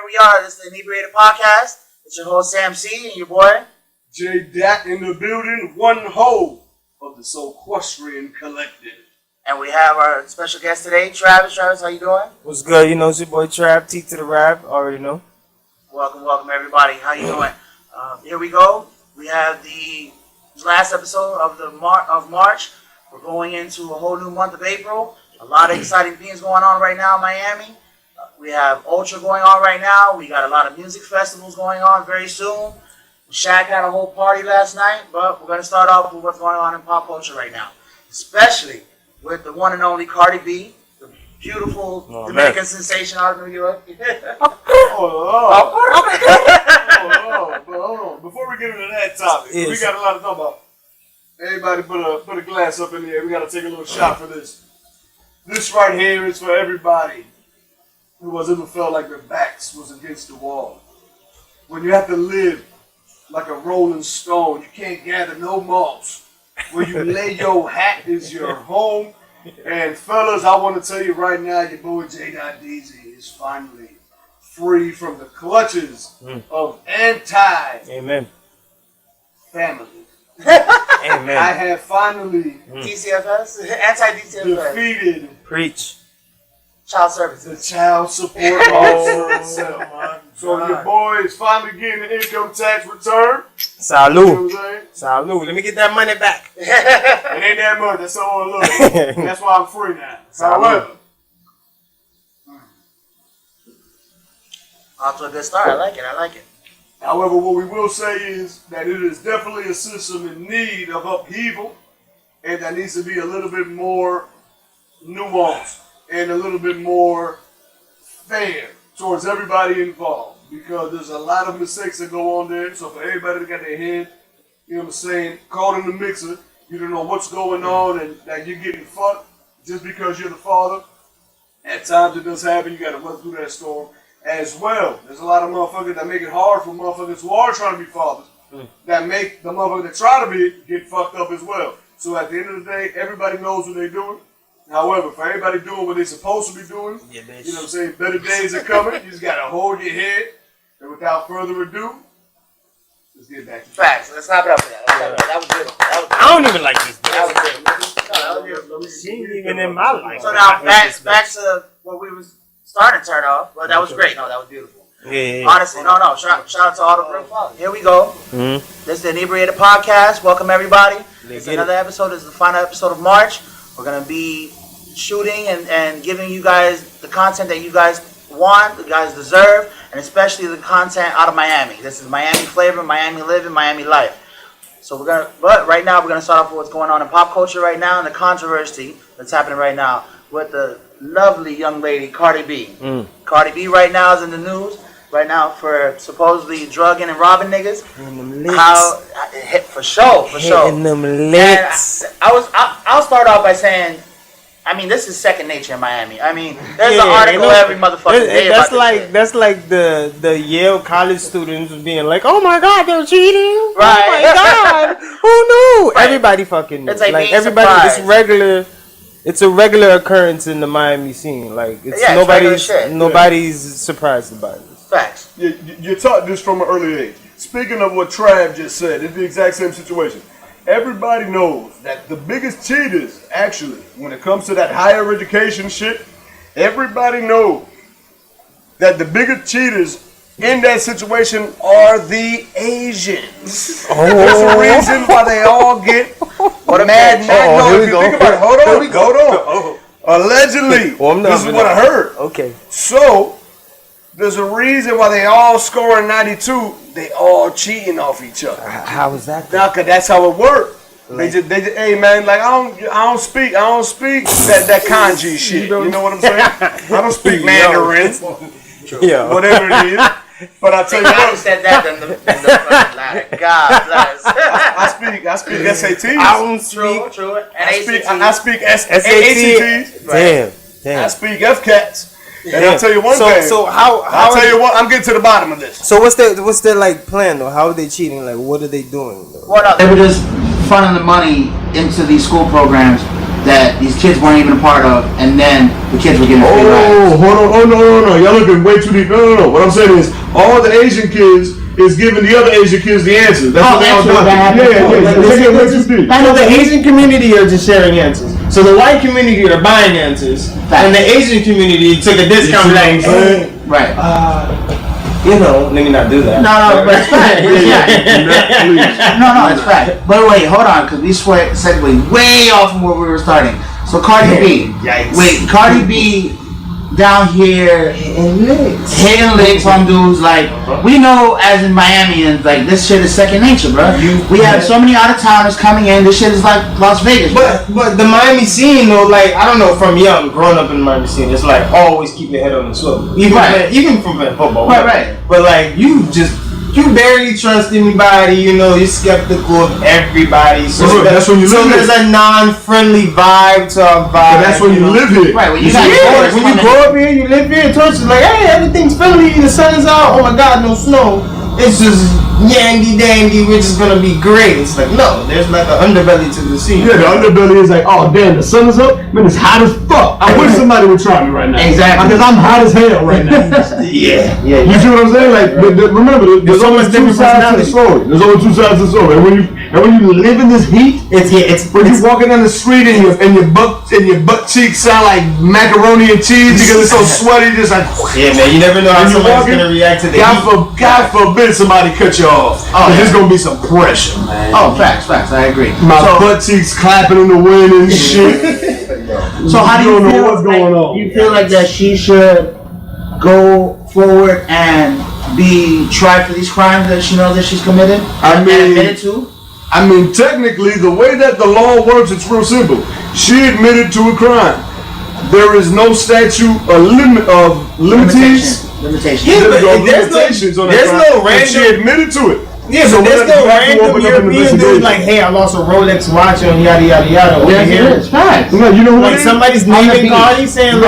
we are. This is the Inebriated podcast. It's your host Sam C and your boy JDot in the building. One whole of the Soulquestrian Collective. And we have our special guest today, Travis. Travis, how you doing? What's good? You know, it's your boy Trav, T to the rap. Already know. Welcome everybody. How you doing? Here we go. We have the last episode of March. We're going into a whole new month of April. A lot of exciting things going on right now in Miami. We have Ultra going on right now. We got a lot of music festivals going on very soon. Shaq had a whole party last night, but we're going to start off with what's going on in pop culture right now. Especially with the one and only Cardi B, the beautiful Dominican sensation out of New York. Hold on. Before we get into that topic, we got a lot to talk about. Everybody put a glass up in the air. We got to take a little shot for this. This right here is for everybody who has ever felt like their backs was against the wall. When you have to live like a rolling stone, you can't gather no moss. Where you lay your hat is your home. And fellas, I want to tell you right now, your boy JDot DZ is finally free from the clutches of Amen. family. Amen. I have finally DCFS? Anti-DCFS. defeated Child services. the child support officer itself. So your boy is finally getting an income tax return. Salud. You know what I'm saying? Salud. Let me get that money back. It ain't that much. That's all I love. That's why I'm free now. However, Off to a good start. I like it. However, what we will say is that it is definitely a system in need of upheaval, and that needs to be a little bit more nuanced and a little bit more fair towards everybody involved, because there's a lot of mistakes that go on there. So for everybody that got their head, you know what I'm saying, caught in the mixer, you don't know what's going on, and that you're getting fucked just because you're the father. At times it does happen. You got to run through that storm as well. There's a lot of motherfuckers that make it hard for motherfuckers who are trying to be fathers, that make the motherfuckers that try to be get fucked up as well. So at the end of the day, everybody knows what they're doing. However, for everybody doing what they're supposed to be doing, you know what I'm saying, better days are coming. You just got to hold your head. And without further ado, let's get back to Facts. Let's knock it up for that. That was good. I don't even like this. That was good. She ain't even in my life. So now back to what we was starting to turn off. But that was great. No, that was beautiful. Yeah. Honestly, no. Shout out to all the real fathers. Here we go. This is the Inebriated podcast. Welcome everybody. This is another episode. This is the final episode of March. We're gonna be shooting and giving you guys the content that you guys want, you guys deserve, and especially the content out of Miami. This is Miami flavor, Miami living, Miami life. So but right now we're gonna start off with what's going on in pop culture right now and the controversy that's happening right now with the lovely young lady Cardi B. Cardi B right now is in the news right now for supposedly drugging and robbing niggas. For sure. Hitting them licks. And I'll start off by saying, I mean, this is second nature in Miami. I mean, there's an article every motherfucking day about this. That's like the Yale college students being like, oh my God, they're cheating. Right. Oh my God, who knew? Right. Everybody fucking knew. It's like being everybody. surprised. It's regular. It's a regular occurrence in the Miami scene. Like it's nobody's surprised about it. Facts. You taught this from an early age. Speaking of what Trav just said, it's the exact same situation. Everybody knows that the biggest cheaters, actually, when it comes to that higher education shit, everybody knows that the biggest cheaters in that situation are the Asians. There's a reason why they all get mad. If you think about it, hold on. Allegedly, this is what I heard. Okay. So, there's a reason why they all scoring 92. They all cheating off each other. How is that? Now, cause that's how it works. They just, hey man, like I don't speak that kanji shit. You know what I'm saying? I don't speak Mandarin. Yeah. Whatever it is. But I tell you what, said that in the fucking line. God bless. I speak SATs. I don't speak. True. And I speak ACTs. Damn. I speak FCATs. And I'll tell you one thing. So I'll tell you what, I'm getting to the bottom of this. So what's their like plan though? How are they cheating? Like what are they doing though? Well, no, they were just funneling the money into these school programs that these kids weren't even a part of, and then the kids were getting free rides. Oh, hold on. Oh, no. Y'all looking way too deep. No. What I'm saying is, all the Asian kids is giving the other Asian kids the answers. That's what they all do. So the Asian community are just sharing answers. So the white community are buying answers, and the Asian community took a discount. Like, right. Let me not do that. No, but it's fact. No, it's fact. But wait, hold on, because we segued way off from where we were starting. So Cardi B. Yikes. Wait, Cardi B down here hitting licks on dudes like we know as in Miami, and like this shit is second nature, bro. We have so many out of towners coming in. This shit is like Las Vegas. But the Miami scene though, like I don't know, from young growing up in the Miami scene, it's like always keep your head on the swivel. Even from playing football. Right. But like you barely trust anybody, you're skeptical of everybody. So that's when you live here. So there's a non-friendly vibe to our vibe. But that's when you live here. Right, when you grow up here, you live here, it's like, hey, everything's friendly, the sun is out, oh my god, no snow. It's just yandy dandy, we're just gonna be great. It's like, no, there's like an underbelly to the scene. Yeah, the underbelly is like, oh damn, the sun is up, man, it's hot as fuck. I wish somebody would try me right now. Exactly. Because I'm hot as hell right now. Yeah. You see what I'm saying? Like, remember, there's only two sides to the story. There's only two sides to the story. And when you live in this heat, it's when you walking down the street and your butt cheeks sound like macaroni and cheese because it's so sweaty, just like. Yeah, man, you never know how somebody's gonna react to the heat. God forbid somebody cut you off. There's gonna be some pressure, man. Oh, facts. I agree. My butt cheeks clapping in the wind and shit. So how do you feel? What's going on? You feel like that she should go forward and be tried for these crimes that she knows that she's committed? And admitted to? I mean, technically, the way that the law works, it's real simple. She admitted to a crime. There is no statute of limitations. Yeah, but there's no random. She admitted to it. Yeah, so there's no random European dude like, hey, I lost a Rolex watch on yada yada yada. Yeah, it is. Facts. No, you know what? Like somebody's naming Cardi saying, no.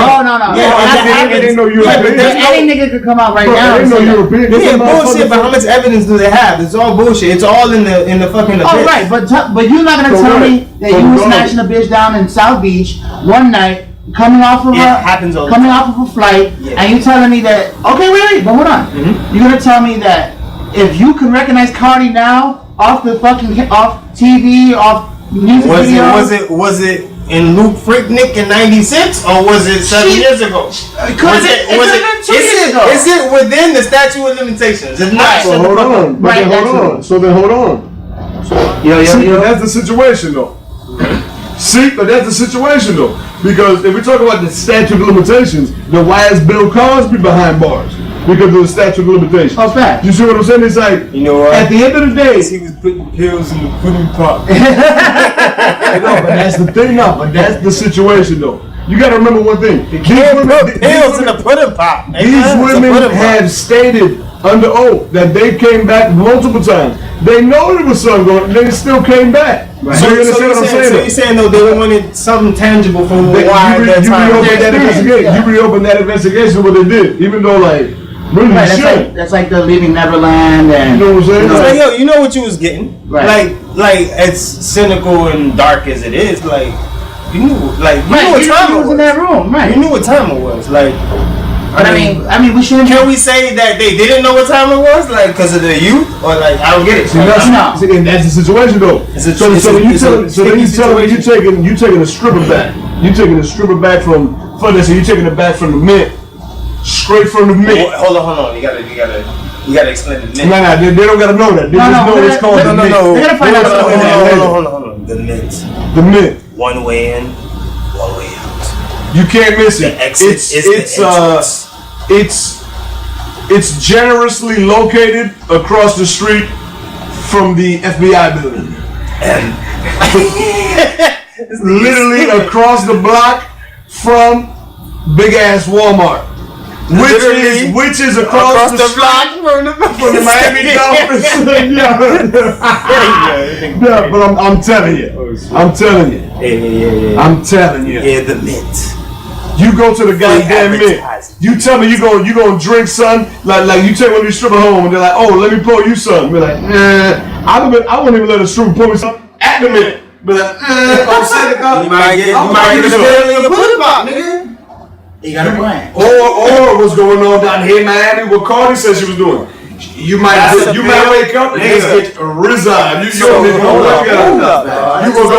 Yeah, I didn't know European. Any nigga could come out right now. I didn't know European. Yeah, bullshit. But how much evidence do they have? It's all bullshit. It's all in the fucking. Oh right, but you're not gonna tell me that you were smashing a bitch down in South Beach one night. Coming off of a flight, and you telling me that wait, but hold on. You're gonna tell me that if you can recognize Cardi now off TV, off music videos, was it in Luke Freaknik in '96 or was it 7 years ago? Was it 2 years ago? Is it within the statute of limitations? It's not. So hold on. So then hold on. Yo. That's the situation though. See, but that's the situation though. Because if we talk about the statute of limitations, then why is Bill Cosby behind bars? Because of the statute of limitations. Oh, fact. You see what I'm saying? It's like, you know what? At the end of the day, he was putting pills in the pudding pot. No, but that's the thing now. But that's the situation though. You got to remember one thing. You can't put pills in the pudding pot. These women have stated under oath that they came back multiple times. They know there was something going on. They still came back. Right. So you understand what I'm saying? So you're saying though they wanted something tangible for why that time. You reopened that investigation, what they did, even though like really that's like the Leaving Neverland, and you know what I'm saying? It's like, yo, you know what you was getting. Right. Like as cynical and dark as it is, like you knew what time it was in that room, right? You knew what time it was, like. But I mean, we shouldn't. Can we say that they didn't know what time it was, like, because of their youth, or like I don't get it? No. And that's the situation though. So then you tell me you taking a stripper back. You taking a stripper back from you taking it back from the mint, straight from the mint. Hold on. You gotta explain the mint. No, they don't gotta know that. They just know it's called the mint. They're gonna find out. Hold on. The mint. The mint. One way in, one way out. You can't miss it. It's generously located across the street from the FBI building. And literally across the block from big ass Walmart. Which is across the block from the Miami Dolphins. Yeah, but I'm telling you. Yeah. I'm telling you. Yeah, the mint. You go to the goddamn mint. You tell me you gonna drink something like you take one of these strippers home and they're like, oh, let me pour you something. We're like, nah. I wouldn't even let a stripper pour me something at the mint. But on Seneca, you might get a pulley pop, nigga. You got a plan. Or what's going on down here in Miami? What Cardi said she was doing. You might wake up and just get resigned. You woke up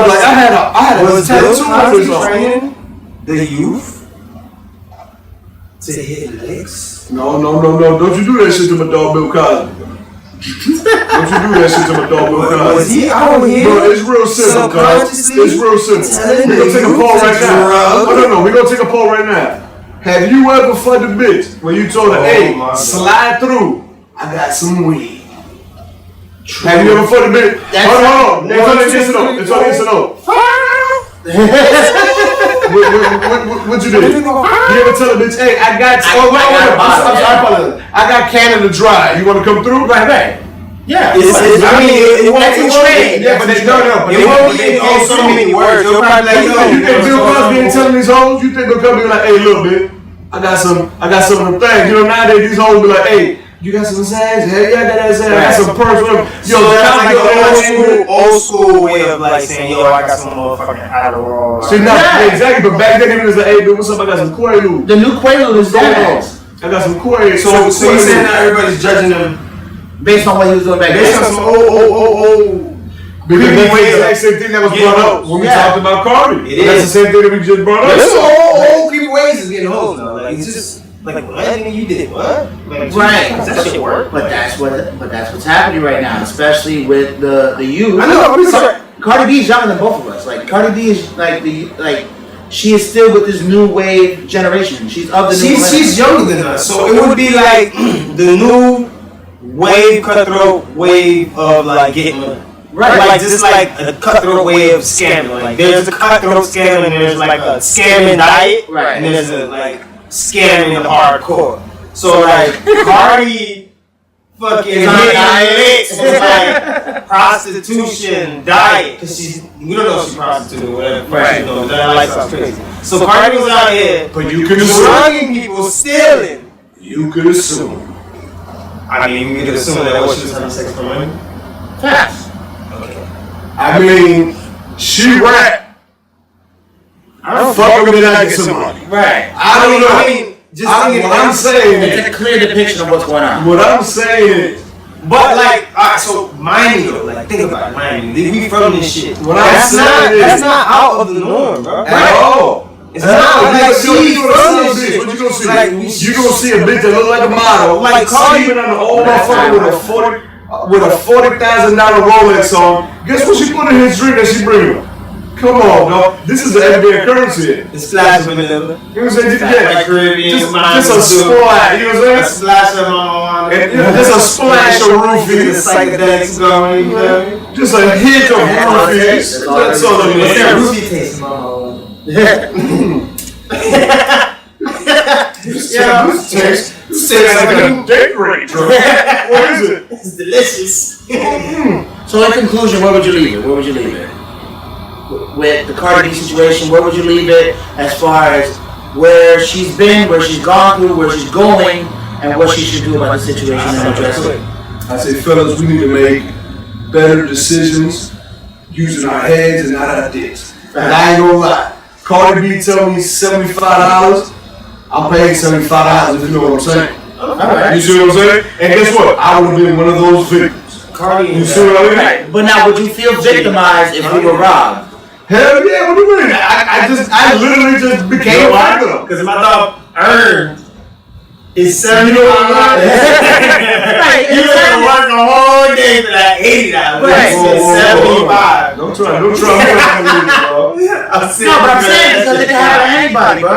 like I had a tattoo on his arm. The youth to hit licks. No. Don't you do that shit to my dog Bill Cosby. Don't you do that shit to my dog Bill Cosby. Was he out here? Bro, it's real simple, cuz. It's real simple. We're gonna take a poll right now. No. We're gonna take a poll right now. Have you ever fucked a bitch when you told her, hey, slide through? I got some weed. Have you ever fucked a bitch? Hold on. It's only yes or no. What you did? You ever tell a bitch, hey, I got Canada Dry. You want to come through? Right. Yeah. It won't be trade. Yeah, but no. It won't be in so many words. You'll probably like, you think Bill Cosby ain't telling these hoes? You think they'll come be like, hey, look, bitch, I got some of them things. You know, nowadays these hoes be like, hey, you got some sass? Hell yeah, I got that sass. I got some purse. Yo, that's like the old school way of like saying, yo, I got some motherfucking Adderall. See, exactly. But back then it was like, hey, dude, what's up? I got some Quaalude. The new Quaalude is that. I got some Quaalude. So you saying now everybody's judging them based on what he was doing back then? based on some old. Because that's the exact same thing that was brought up when we talked about Cardi. That's the same thing that we just brought up. This old people ways is getting hoes now. Like it's just like what? You did what? Like, right. That shit work. But that's what's happening right now, especially with the youth. I know. I'm sorry. Cardi B is younger than both of us. Like Cardi B is she is still with this new wave generation. She's of the new. She's younger than us, so it would be like the new wave, cutthroat wave of like getting. Right, like just like a cutthroat way of scamming. Like there's a cutthroat scam and there's like a scamming diet, right? And there's a like scamming hardcore. So like Cardi fucking licks like prostitution diet because we don't know if she's prostitute or whatever. Right. That lifestyle's crazy. So Cardi was out here, but you could assume drugging people, stealing. You could assume. I mean, you could assume that what she was having sex for money. Facts. I mean, she rap. I don't fuck with it and get some money. Right. I don't know. I mean, what I'm saying it's a clear depiction of what's going on. What I'm saying is, but like, alright, so Miami though, like think about Miami. We from this shit. That's not out of the norm, bro. At all. It's not like she's from this shit. What you gonna see? Like, you gonna see a bitch that look like a model, like Cardi, sleeping on an old motherfucker with a $40,000 Rolex on. Guess what she put in his drink that she bring him? Come on, dog. This is the everyday currency. It's splash of vanilla. You know what I'm saying? Yeah, like Caribbean. Just a splash. You know what I'm saying? A splash of just a splash of roofies. The psychedelics going. You know? Just a hint of roofies. That's all it is. What's that roofie taste, mama? Yeah, this tastes like a date rape. What is it? It's delicious. So in conclusion, where would you leave it? With the Cardi B situation, where would you leave it as far as where she's been, where she's gone through, where she's going, and what she should do about the situation and address it? I say, fellas, we need to make better decisions using our heads and not our dicks. And I ain't gonna lie. Cardi B tell me $75. I'm paying $75 if you know what I'm saying. Alright. You see what I'm saying? And guess what? I would have been one of those victims. Cardi, you see what I mean? But now, would you feel victimized if we were robbed? Hell yeah, what do you mean? I literally just became a victim. Because if my dog earned his $75, Right, you gotta work a whole day for that $80. Right. $75. Don't try to bro. I'm saying because it can happen to anybody, bro.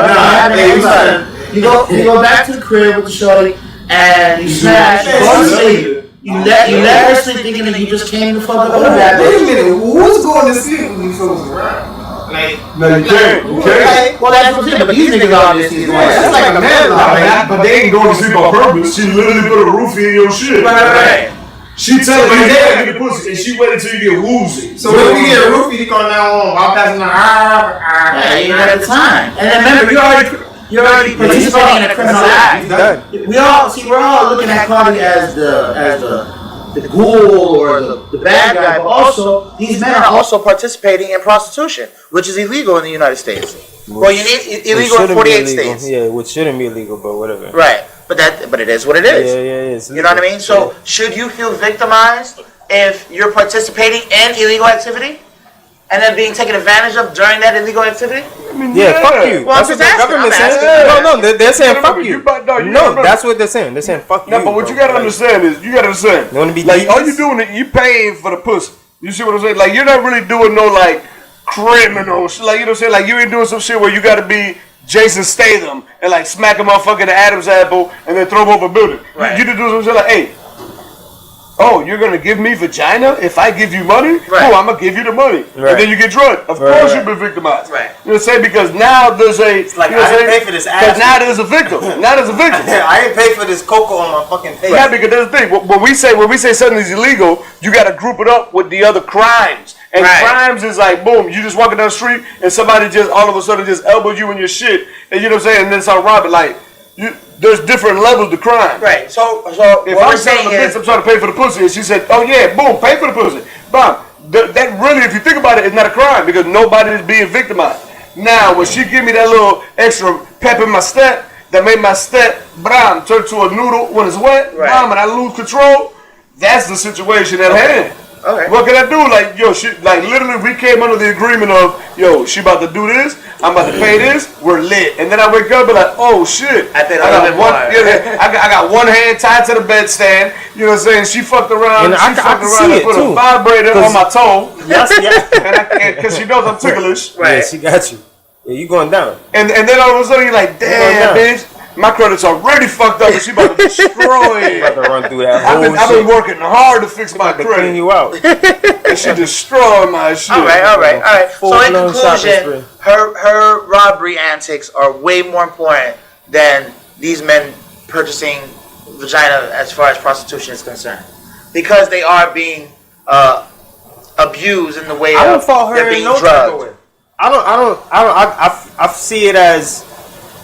You go back to the crib with the shorty and you smash, you go to sleep. You let her sleep thinking that you just came to fuck up with that Wait a bitch. minute, who's going to sleep when these folks around? Like, No, you can't. You can't. Well, that's what I'm saying, but these niggas obviously is going to that's like a man lie. But they ain't going to sleep on purpose. She literally put a roofie in your shit. Right. She telling you to get pussy, and she waited till you get woozy. So when we get a roofie, you call 911 while passing the Yeah, you had the time. And then remember, you're already participating in a criminal act. We're all looking at Cardi as the the ghoul or the bad guy, but also these men are also participating in prostitution, which is illegal in the United States. Well, you need illegal in 48 states. Yeah, which shouldn't be illegal, but whatever. Right, but it is what it is. Yeah, it is. You know what I mean? So, should you feel victimized if you're participating in illegal activity and then being taken advantage of during that illegal activity? Yeah, fuck you. Well, that's what the government says. No, they're saying fuck you. No, that's what they're saying. They're saying fuck you. No, but what you gotta understand is, You wanna be like, all you doing it, you paying for the pussy. You see what I'm saying? Like, you're not really doing no, like, criminal shit. Like, you know what I'm saying? Like, you ain't doing some shit where you gotta be Jason Statham and, like, smack a motherfucker in the Adam's apple and then throw him over a building. Right. You just do some shit like, hey, oh, you're gonna give me vagina if I give you money? Right. Oh, I'm gonna give you the money. Right. And then you get drugged. Of course you've been victimized. Right. You know what I'm saying? Because now there's a... It's like, you know I what didn't I'm pay for this saying? ass. Because now there's a victim. Now there's a victim. I didn't pay for this cocoa on my fucking face. Yeah, because that's the thing. When we say something is illegal, you got to group it up with the other crimes. And crimes is like, boom, you just walking down the street and somebody just all of a sudden just elbows you in your shit, and you know what I'm saying, and then start robbing. Like, there's different levels to crime. Right. So if what I'm I'm saying is, I'm trying to pay for the pussy, and she said, oh yeah, boom, pay for the pussy. Bam. That really, if you think about it, is not a crime because nobody is being victimized. Now, when she give me that little extra pep in my step, that made my step, bam, turn to a noodle when it's wet, bam, and I lose control, that's the situation at hand. Okay. What can I do? Like, yo, she, like, literally, we came under the agreement of, yo, she about to do this, I'm about to pay this, we're lit. And then I wake up and be like, oh shit. I think I got one hand tied to the bedstand. You know what I'm saying? She fucked around. And She fucked around and put a vibrator on my toe. Yes. Because she knows I'm ticklish. Right. Yeah, she got you. Yeah, you going down. And then all of a sudden you're like, damn, bitch. My credit's already fucked up and she about to destroy it. About to run through that whole I've been working hard to fix my to clean credit. you out. And she destroyed my shit. all right. So in Full-blown conclusion, her robbery antics are way more important than these men purchasing vagina as far as prostitution is concerned, because they are being abused in the way I don't of fault her they're in being no type of drugged. way. I see it as,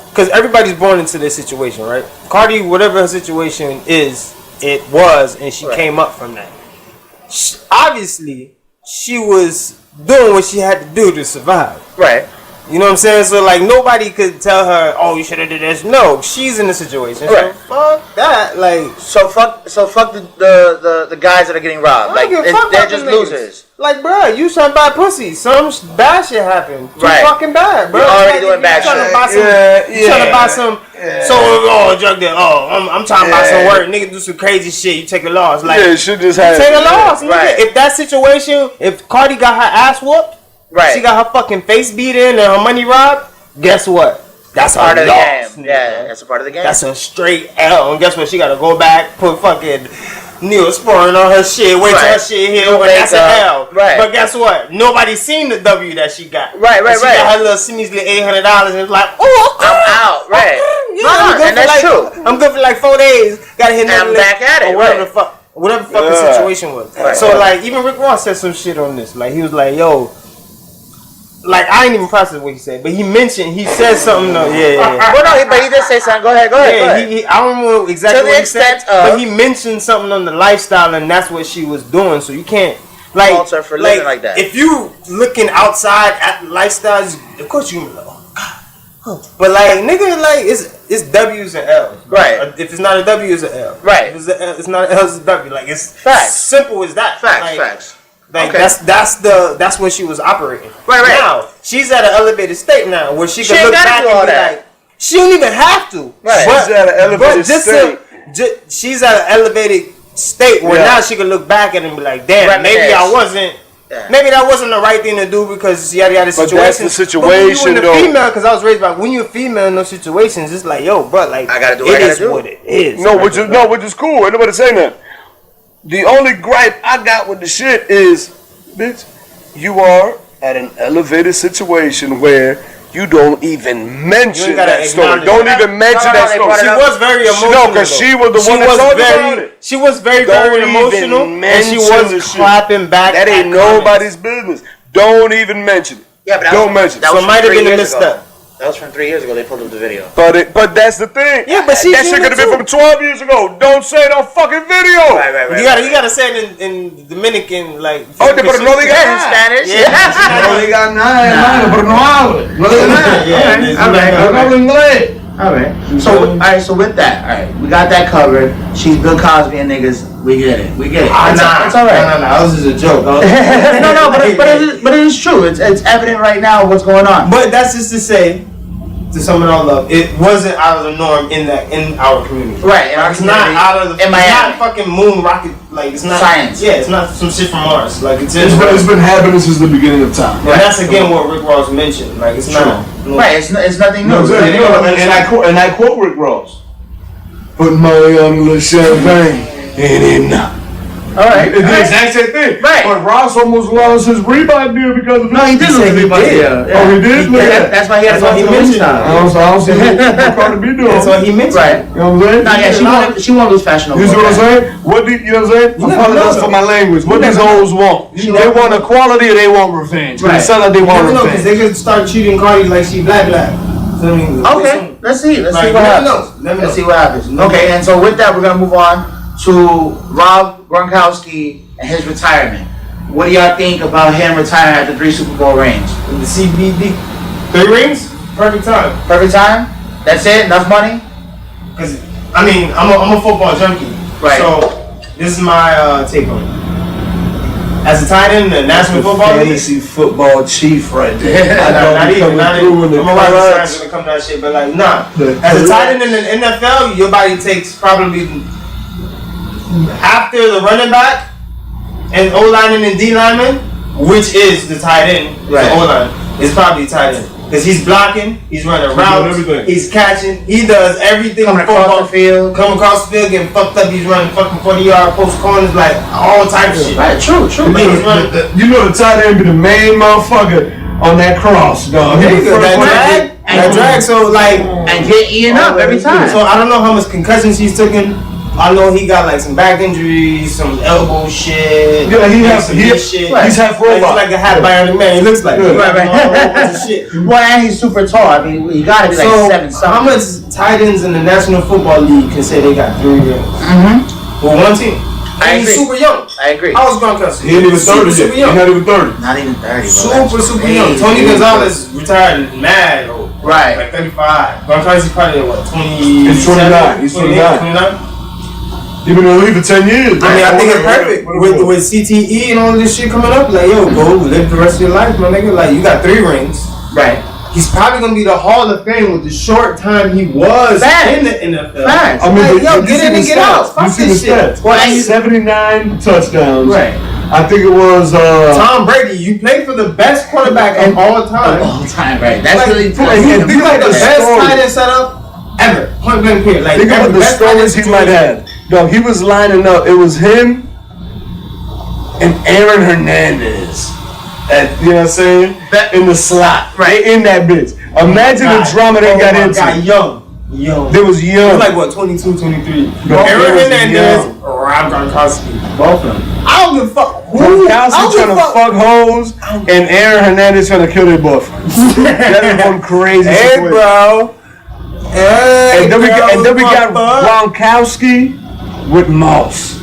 because everybody's born into this situation, right? Cardi, whatever her situation is, it was, and she came up from that. Obviously, she was doing what she had to do to survive. Right. You know what I'm saying? So, like, nobody could tell her, oh, you should have did this. No, she's in the situation. Right. So, fuck that. Like, So fuck the guys that are getting robbed. Like, they're just losers. Like, bro, you trying to buy pussy. Some bad shit happened. Too fucking bad, bro. You're already like, doing bad shit. You trying to buy some, drug deal. Oh, I'm trying to buy some work. Nigga do some crazy shit. You take a loss. Like, Yeah, shit just happened. take a loss. Nigga. Right. If that situation, if Cardi got her ass whooped, Right. she got her fucking face beat in and her money robbed, guess what? That's part of the loss, game. nigga. Yeah, that's a part of the game. That's a straight L. And guess what? She gotta go back, put fucking Neosporin on her shit, wait till her shit heal, and that's an L. Right. But guess what? Nobody seen the W that she got. Right. She got her little measly $800 and it's like, oh, I'm out. Right. I'm that's true. I'm good for like 4 days. Gotta hit And I'm back at it. or whatever Right. the fuck. Whatever the fuck the situation was. Right. So like even Rick Ross said some shit on this. Like he was like, yo, like I ain't even process what he said, but he said something. Well, no, but he did say something. Go ahead. Yeah, I don't know exactly To the what he said, extent of- but he mentioned something on the lifestyle, and that's what she was doing. So you can't Fault her for living like that. If you looking outside at lifestyles, of course you gonna be like, oh God. But like nigga, like it's W's and L's. Right. If it's not a W, it's an L. Right. If it's not an L, it's a W. Like it's Facts. simple as that. Facts. Like Okay. that's when she was operating. Right. Now she's at an elevated state now where she can ain't look gotta back do and all be that. like, she don't even have to. Right. But, She's at an elevated state. She's at an elevated state where now she can look back at it and be like, damn, maybe I wasn't. Yeah. Maybe that wasn't the right thing to do because yada yada situation. But that's the situation, though. Female, because I was raised by when you're a female in those situations, it's like, yo, bro, like I gotta do what I gotta do. what it is. Which is cool. Ain't nobody saying that. The only gripe I got with the shit is, bitch, you are at an elevated situation where you don't even mention that story. Don't even mention that story. She was very emotional. No, because she was the one that talked about it. She was very emotional, and she was clapping back. That ain't nobody's business. Don't even mention it. Yeah, but don't mention it. That So was it might have 3 been a years misstep. ago. That was from 3 years ago. They pulled up the video. But that's the thing. Yeah, but that shit could have been from 12 years ago. Don't say no fucking video. Right. You gotta say it in Dominican, like. Oh, pero no digas in Spanish. Yeah. No digas nada, hermano, pero no hable. No digas nada. Yeah, All right. No hablo inglés. All right. So with that, all right, we got that covered. She's Bill Cosby and niggas. We get it. It's all right. No. That was just a joke. No, but it is true. It's evident right now what's going on. But that's just to say, to sum it all up, it wasn't out of the norm in our community. Right. It's not out of the. In It's Miami. not fucking moon rocket. Like it's not Science. Yeah, it's not some shit from Mars. Like it's been happening since the beginning of time. And that's again what Rick Ross mentioned. Like it's not. Right. It's nothing new. And I quote Rick Ross. Put money on the champagne and it not. All right. It's the exact same thing. Right. But Ross almost lost his Reebok deal because of it. No, he did lose the Reebok deal. Oh, he did? Look at that. That's why he had to go to the mentioned. time. I don't see what Cardi B doing. That's what he mentioned. Right. You know what I'm saying? No, yeah, she won't lose fashion over You see what I'm that. saying? You know what I'm saying? You never Apologize know. for my language. What these hoes want? They want equality or they want revenge? Right. It sounds like they You want never know because revenge. they could start treating Cardi like she black. So, I mean, Okay, let's see what Let me happens. know. Let's see what happens. Okay, and so with that, we're gonna move on to Rob Gronkowski and his retirement. What do y'all think about him retiring after 3 Super Bowl rings? The CBD 3 rings, perfect time. Perfect time? That's it? Enough money? Because I mean, I'm a football junkie. Right. So this is my take on it. As a tight end in the National Football League. Fantasy football chief right there. Not even. I'm gonna watch the Cards. signs when it comes to that shit, but like, nah. The As a tight end Cards. in the NFL, your body takes probably after the running back and O lineman and D lineman, which is the tight end, Right. the O line, is probably tight end. Because he's blocking, he's running routes, everything. he's catching, he does everything. Coming across the field. Come across the field, getting fucked up, he's running fucking 40-yard post corners, like all type of shit. Right, true. I mean, he's running. You know the tight end be the main motherfucker on that cross, dog. There He you the go, first that one. drag, that drag, so like, And get eaten up every time. so I don't know how much concussions he's taken. I know he got like some back injuries, some elbow shit. Yeah, he has. some He, knee shit. he's half Like, robot. he's like a half bionic man. He looks like Yeah. Right. a whole bunch of shit. Well, and he's super tall. I mean, he gotta be like So 7 something. how much tight ends in the National Football League can say they got 3 rings? Mm-hmm. Well, one team. I And he's agree. super young. I agree. I was Gronkowski. He ain't even 30 yet. Super He's young. not even 30. Not even 30, bro. Super young. Tony Gonzalez retired mad old. Right. Like 35. Gronkowski's probably what, 20? He's 29. He's 29. 29? He been in the league for 10 years. I mean, I think it's Whatever, perfect whatever. with CTE and all this shit coming up. Like, yo, go live the rest of your life, my nigga. Like, you got 3 rings. Right. He's probably gonna be the Hall of Fame with the short time he was Facts. in the NFL. Facts. I mean, Like, but yo, you get see in the and get stats. out. You Fuck see this the shit. stats. Well, and 79 touchdowns. Right. I think it was. Tom Brady, you played for the best quarterback of all time. All time, right? That's Like, really think You about like the the best story. tight end setup ever. Point blank period. Like, Think ever. about the Best tight end stories he might situation. have. No, he was lining up. It was him and Aaron Hernandez. You know what I'm saying? In the slot. Right. In that bitch. Imagine the drama they got into. Young. They was He young. was like, what, 22, 23. No, Aaron he was Hernandez, young. Rob Gronkowski. Both of them. I don't give a fuck. Who? I Gronkowski don't trying give to a fuck. fuck hoes and Aaron Hernandez trying to kill their boyfriend. That's one crazy Hey, situation. bro. Hey, And then we girl, got fuck. Gronkowski with Moss.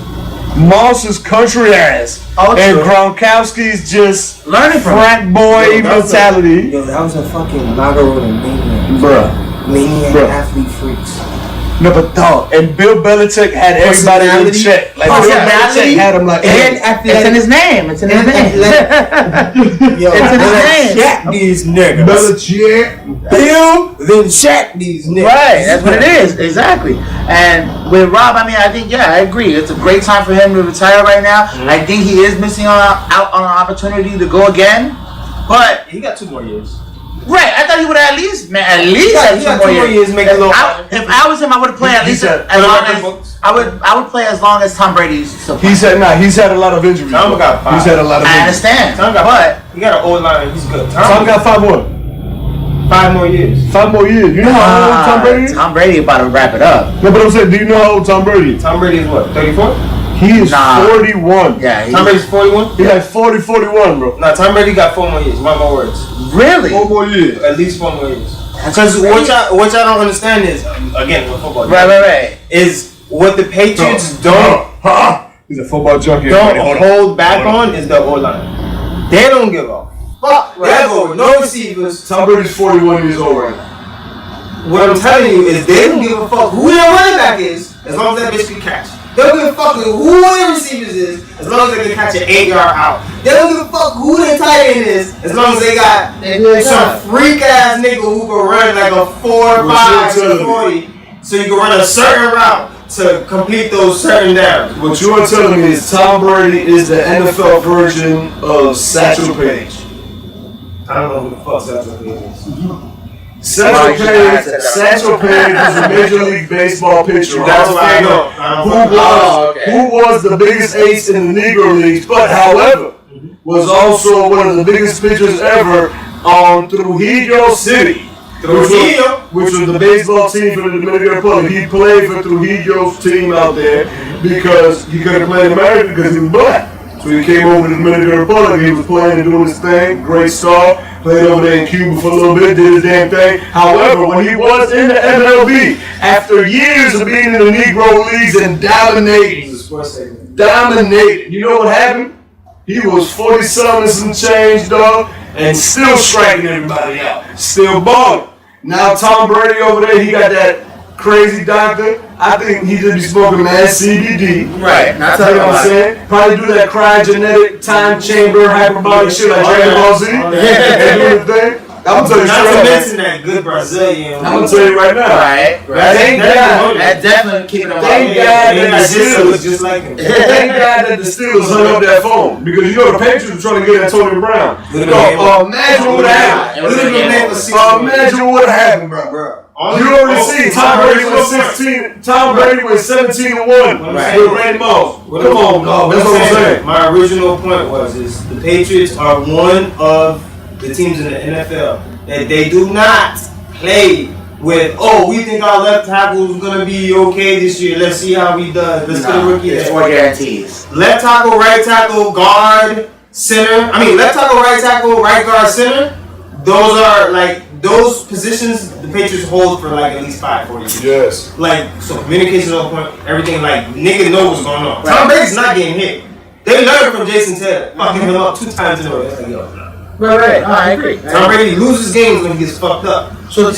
Moss is country ass. Oh, And true. Gronkowski's just Learning from frat boy Yo, that was mentality. Yo, that was a fucking Mago and a maniac. Bruh. Maniac Bruh. athlete freaks. No, but dog. And Bill Belichick had everybody in Personality. check. Like, Oh, Bill yeah. Belichick had him like, And hey, It's in athletic. his name. It's in his name. Yo, It's in his name. Shaq these niggas. Belichick. Bill, then Shaq these niggas. Right, that's what it is, exactly. And with Rob, I mean, I think, yeah, I agree. It's a great time for him to retire right now. I think he is missing out on an opportunity to go again. But, He got 2 more years. right, I thought he would at least have He got 2 more years, make a little. If I was him, I would play at least said- as long Put him as up in books. I would play as long as Tom Brady's still playing. He's had a lot of injuries. Tom got 5. He's had a lot of I injuries. understand, Tom got but He got an old line. He's good. Tom got 5 what? 5 more years. 5 more years. You know how old Tom Brady is? Tom Brady about to wrap it up. No, but I'm saying, do you know how old Tom Brady is? Tom Brady is what? 34? He is Nah. 41. Yeah, Tom Brady's 41? He's like 41, bro. Nah, Tom Brady got 4 more years. Mark my words. really? 4 more years. At least 4 more years. Because what y'all don't understand is, again, with football. Right. Is what the Patriots don't. He's a football junkie. Don't hold back on is the O-line. They don't give a fuck. They go no receivers. Tom Brady's 41 years old right now. What I'm telling you is they don't give a fuck who their running back is as long as that bitch can catch. They don't give a fuck who their receivers is as long as they can catch an 8-yard out. They don't give a fuck who their tight end is as long as they got some freak ass nigga who can run like a 4.5 40 so you can run a certain route to complete those certain downs. What you are telling me is Tom Brady is the NFL version of Satchel Paige. I don't know who the fuck Satchel Paige is. Satchel Paige is a Major League Baseball pitcher. That's what I know. Who was the biggest ace in the Negro Leagues, but however, was also one of the biggest pitchers ever on Trujillo City. Which was the baseball team for the Dominican Republic. He played for Trujillo's team out there because he couldn't play in America because he was black. So he came over to the Dominican Republic. He was playing and doing his thing. Great star. Played over there in Cuba for a little bit. Did his damn thing. However, when he was in the MLB, after years of being in the Negro Leagues and dominating, you know what happened? He was 40-something and some change, dog, and still striking everybody out. Still balling. Now Tom Brady over there, he got that crazy doctor. I think he just be smoking mad CBD. Right. Not you know what I'm saying? Probably do that cryogenetic time chamber hyperbolic shit like Dragon Ball Z. And do the thing. I'm gonna tell you Not straight to up. mention that good Brazilian. I'm gonna tell you right now. Right. Thank God. That definitely keeping him Thank alive. God And that the his sister was Steelers. just like him. Thank God that the Steelers hung up that phone because you know the Patriots were trying to get Antonio Brown. Imagine what happened. Imagine what happened, bro. You already see Tom Brady went 16. Tom Brady went 17-1 with Randy Moss. Come on, dog. That's what I'm saying. My original point was the Patriots are one of the teams in the NFL that they do not play with. Oh, we think our left tackle is gonna be okay this year. Let's see how he does. Let's get a rookie. It's 4 guarantees. Left tackle, right tackle, guard, center. I mean, left tackle, right tackle, right guard, center. Those are like those positions the Patriots hold for like at least 5-4 years. Yes. Like, so communication on point, everything, like, niggas know what's going on. Tom Brady's not getting hit. They learned from Jason Taylor, fucking him up 2 times in a row. It's like, yo, Right. I agree. Tom Brady loses games when he gets fucked up. So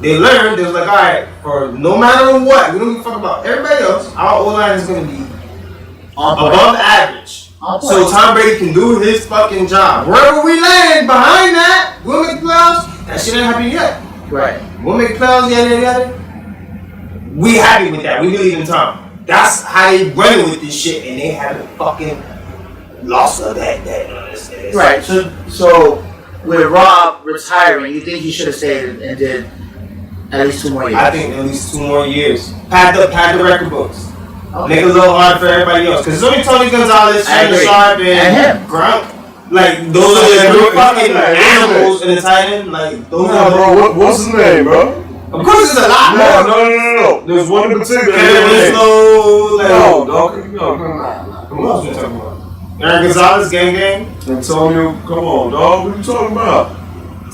they learned, they was like, alright, for no matter what, we don't give a fuck about everybody else, our O-line is going to be above average. So Tom Brady can do his fucking job. Wherever we land behind that, we'll make the playoffs. That shit ain't happened yet. Right. We'll make the playoffs, yada. We happy with that. We believe in Tom. That's how they running with this shit, and they haven't fucking lost of that. Right. So with Rob retiring, you think he should have stayed and did at least 2 more years? I think at least 2 more years. Pad the record books. Make it a little hard for everybody else. Because it's only Tony Gonzalez, Shannon Sharp, and him. Gronk. Like, those are the fucking animals in the tight end. Like, those are bro. What's his name, bro? Of course, it's a lot more. No. There's one in particular. Kevin Winslow. No, dog. Who else we talking about? Aaron Gonzalez, gang. Antonio, come on, dog. What are you talking about?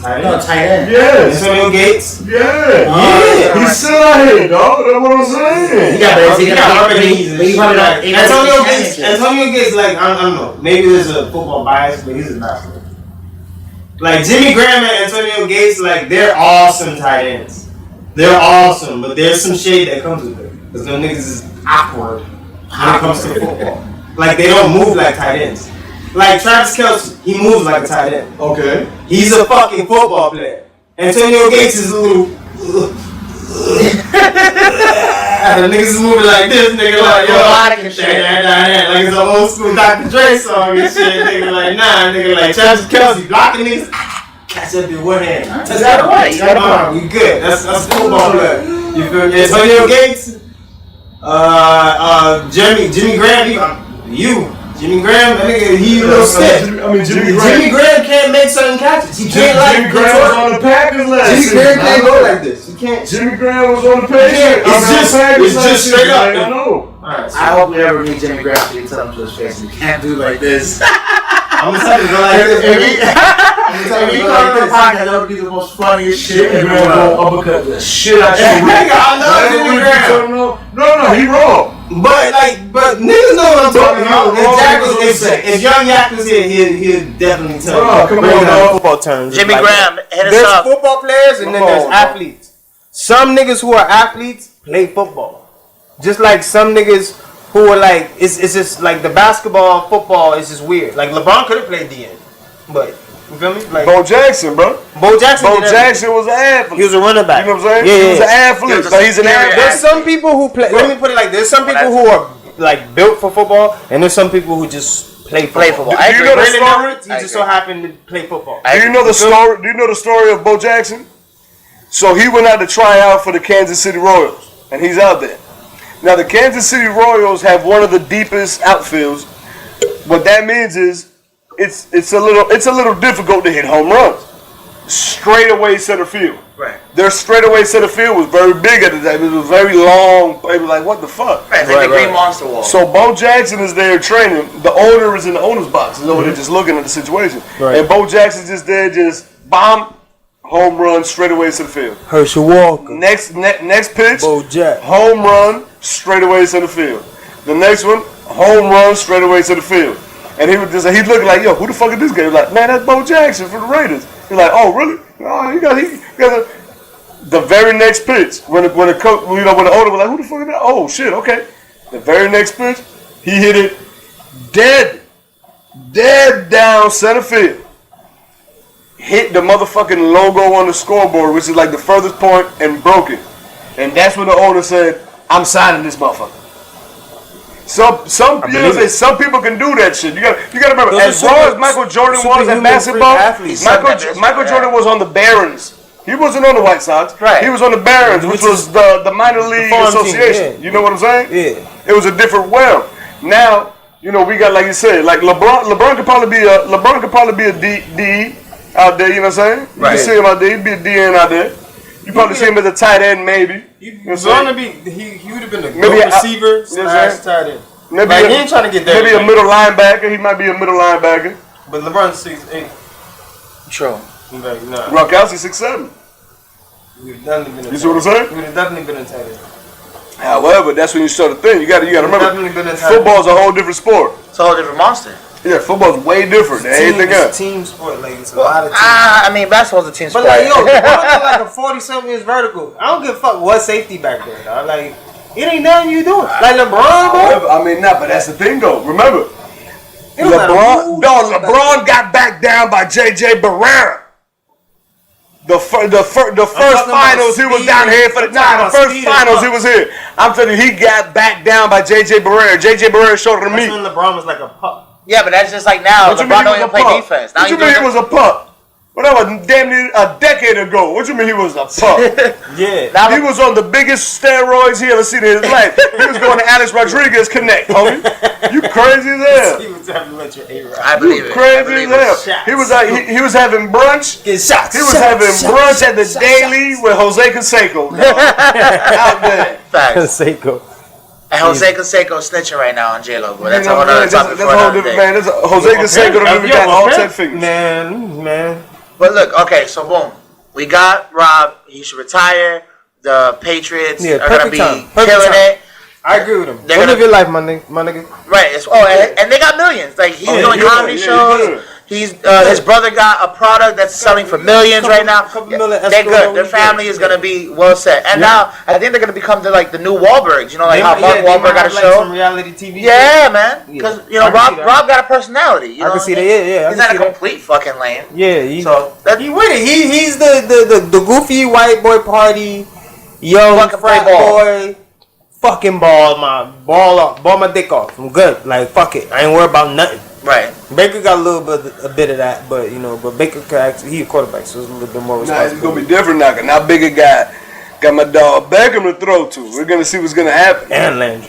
Tight end. Yes. Antonio Gates. Yeah. He's still out here, dog. That's what I'm saying. He got Antonio Gates, like, I don't know. Maybe there's a football bias, but he's a basketball. Like, Jimmy Graham and Antonio Gates, like, they're awesome tight ends. They're awesome, but there's some shade that comes with it. Because them niggas is awkward when it comes to football. Like, they don't move like tight ends. Like, Travis Kelce, he moves like a tight end. Okay. He's a fucking football player. Antonio Gates is a little... the niggas is moving like this, nigga, like, yo, like it's an old school Dr. Dre song and shit, nigga, like, nah, nigga, like, Travis Kelce blocking niggas, catch up in one hand. You got it. We good. That's football player. You feel me? Antonio Gates, Jimmy Graham, Jimmy Graham, that nigga, he a little stiff. Jimmy Graham can't make certain catches. He can't Jimmy Graham was on the Packers last Jimmy season. Graham can't go like this. He can't. Jimmy Graham was on the Patriots. It's just straight up. I know. Alright, so I hope we ever meet Jimmy Graham so you can tell him to his face. You can't do like this. I'm gonna tell you, go like this. I'm gonna That would be the most funniest shit. Jimmy Graham gonna uppercut the shit out you. No, he wrong. But niggas know what I'm talking about. If Young Yak was here, he'd definitely tell you. Come on, dog. Football terms. Jimmy Graham, hit us There's up. football players and then there's athletes. Some niggas who are athletes play football. Just like some niggas who are like, it's just like the basketball, football is just weird. Like LeBron could have played DN, but you feel me? Like Bo Jackson, bro. Bo Jackson was an athlete. He was a running back. You know what I'm saying? Yeah, he was an athlete, but he's an athlete. There's some people who play. Let me put it like: there's some people who are like built for football, and there's some people who just play football. Do you know the story? He just so happened to play football. Do you know the story? Do you know the story of Bo Jackson? So he went out to try out for the Kansas City Royals, and he's out there. Now the Kansas City Royals have one of the deepest outfields. What that means is it's a little difficult to hit home runs. Straightaway center field. Right. Their straightaway center field was very big at the time. It was very long. It was like, what the fuck? Right, it's like the Green Monster Wall. So Bo Jackson is there training. The owner is in the owner's box. He's over there just looking at the situation. Right. And Bo Jackson's just there, just bomb, home run, straightaway to the field. Herschel Walker. Next pitch, Bo Jack. home run, straightaway to the field. The next one, home run, straightaway to the field. And he's looking like, yo, who the fuck is this guy? He's like, man, that's Bo Jackson from the Raiders. He's like, oh, really? Oh, he got the very next pitch, when the coach, when the owner was like, who the fuck is that? Oh, shit, okay. The very next pitch, he hit it dead down center field. Hit the motherfucking logo on the scoreboard, which is like the furthest point, and broke it. And that's when the owner said, I'm signing this motherfucker. Some people can do that shit. You gotta remember, as raw as Michael Jordan was at basketball, Michael Jordan was on the Barons. He wasn't on the White Sox. Right. He was on the Barons, which was the minor league association. You know what I'm saying? Yeah. It was a different realm. Now, we got, like you said, like LeBron could probably be a D out there. You know what I'm saying? You can see him out there. He'd be a DN out there. You probably see him as a tight end, maybe. He would have been a good receiver slash tight end. Maybe like, he ain't trying to get there. Maybe a middle linebacker. He might be a middle linebacker. But LeBron's 6'8". True. Like, nah. Gronkowski 6'7". You see what I'm saying? He would have definitely been a tight end. However, that's when you start to think. You got to remember, football's a whole different sport. It's a whole different monster. Yeah, football's way different than anything else. Team sport, like it's a lot of teams. I mean, basketball's a team sport. But like, yo, LeBron like a 40-something inch vertical. I don't give a fuck what safety back there, dog. Like, it ain't nothing you doing. Like LeBron, bro. I mean, but that's the thing, though. Remember, LeBron got backed down by JJ Barrera. The first finals he was down here for the first finals he was here. I'm telling you, he got backed down by JJ Barrera. JJ Barrera showed it to me. That's when LeBron was like a pup. Yeah, but that's just like now. LeBron don't even play defense. What you mean he was a pup? Well, that was damn near a decade ago. What you mean he was a pup? Yeah. He was on the biggest steroids he ever seen in his life. He was going to Alex Rodriguez Connect, homie. You crazy as hell. He was having lunch with A-Rod. I believe it. Crazy as hell. He was like, he was having brunch. Get shots. He was having brunch at the Daily with Jose Canseco. Out there. Facts. Canseco. And Jose Canseco snitching right now on J-Lo, but that's a whole other topic for a whole another different day. man. Jose Canseco don't even got all 10 fingers. Man. But look, okay, so boom. We got Rob. He should retire. The Patriots are going to be killing it. I agree with him. They're Live your life, my nigga. Right. And they got millions. Like, he's doing comedy shows. He's his brother got a product that's selling for millions right now. They're good. Their family is gonna be well set. And now I think they're gonna become the new Wahlbergs. You know, like how Mark Wahlberg got a show. Some reality TV. Yeah, man. Because Rob got a personality. You know I can see that. Yeah. He's not a complete fucking lame. Yeah. He with it. He's the goofy white boy party, young frat boy. Fucking ball my dick off. I'm good. Like fuck it. I ain't worried about nothing. Right. Baker got a bit of that, but Baker could actually, he a quarterback, so it's a little bit more responsible. Nah, it's gonna be different now. Now Baker got my dog Beckham to throw to. We're gonna see what's gonna happen. And Landry.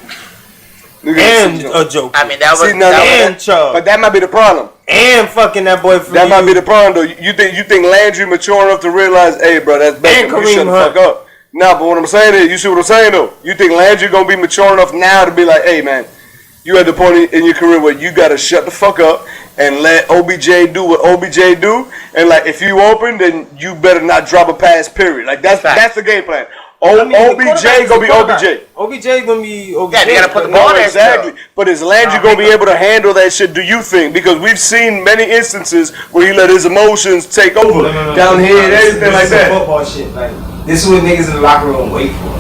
And a joke. I mean that was and Chubb. But that might be the problem. And fucking that boy from that might be the problem though. You think Landry mature enough to realize, hey bro, that's Beckham. You shut the fuck up. Nah, but what I'm saying is, you see what I'm saying though? You think Landry gonna be mature enough now to be like, hey man, you at the point in your career where you gotta shut the fuck up and let OBJ do what OBJ do. And like, if you open, then you better not drop a pass. Period. Like that's the game plan. OBJ gonna be OBJ. OBJ gonna be OBJ. Yeah, they gotta put the ball there. Exactly. But is Landry gonna be able to handle that shit, do you think? Because we've seen many instances where he let his emotions take over down here and everything like that. Football shit. Like, this is what niggas in the locker room wait for.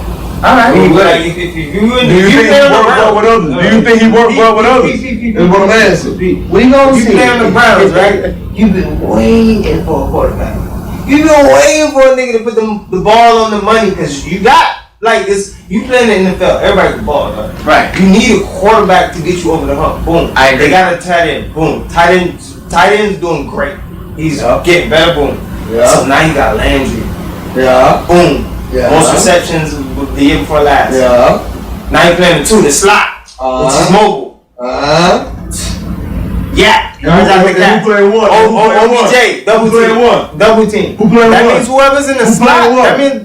Alright. Do you think he worked well with others? Do you think he worked well with others? That's what I'm asking. What you gonna You say? play on the Browns, right? You've been waiting for a quarterback. You've been waiting for a nigga to put the ball on the money because you got like this. You play in the NFL, everybody's the ball, right? You need a quarterback to get you over the hump. Boom. They got a tight end. Boom. Tight end's doing great. He's getting better. Boom. Yeah. So now you got Landry. Yeah. Boom. Yeah. Most receptions the year before last. Yeah. Now you're playing the 2 in the slot, which is mobile. Yeah. Who playing what? OBJ, double team. Who playing what? That means whoever's in the slot.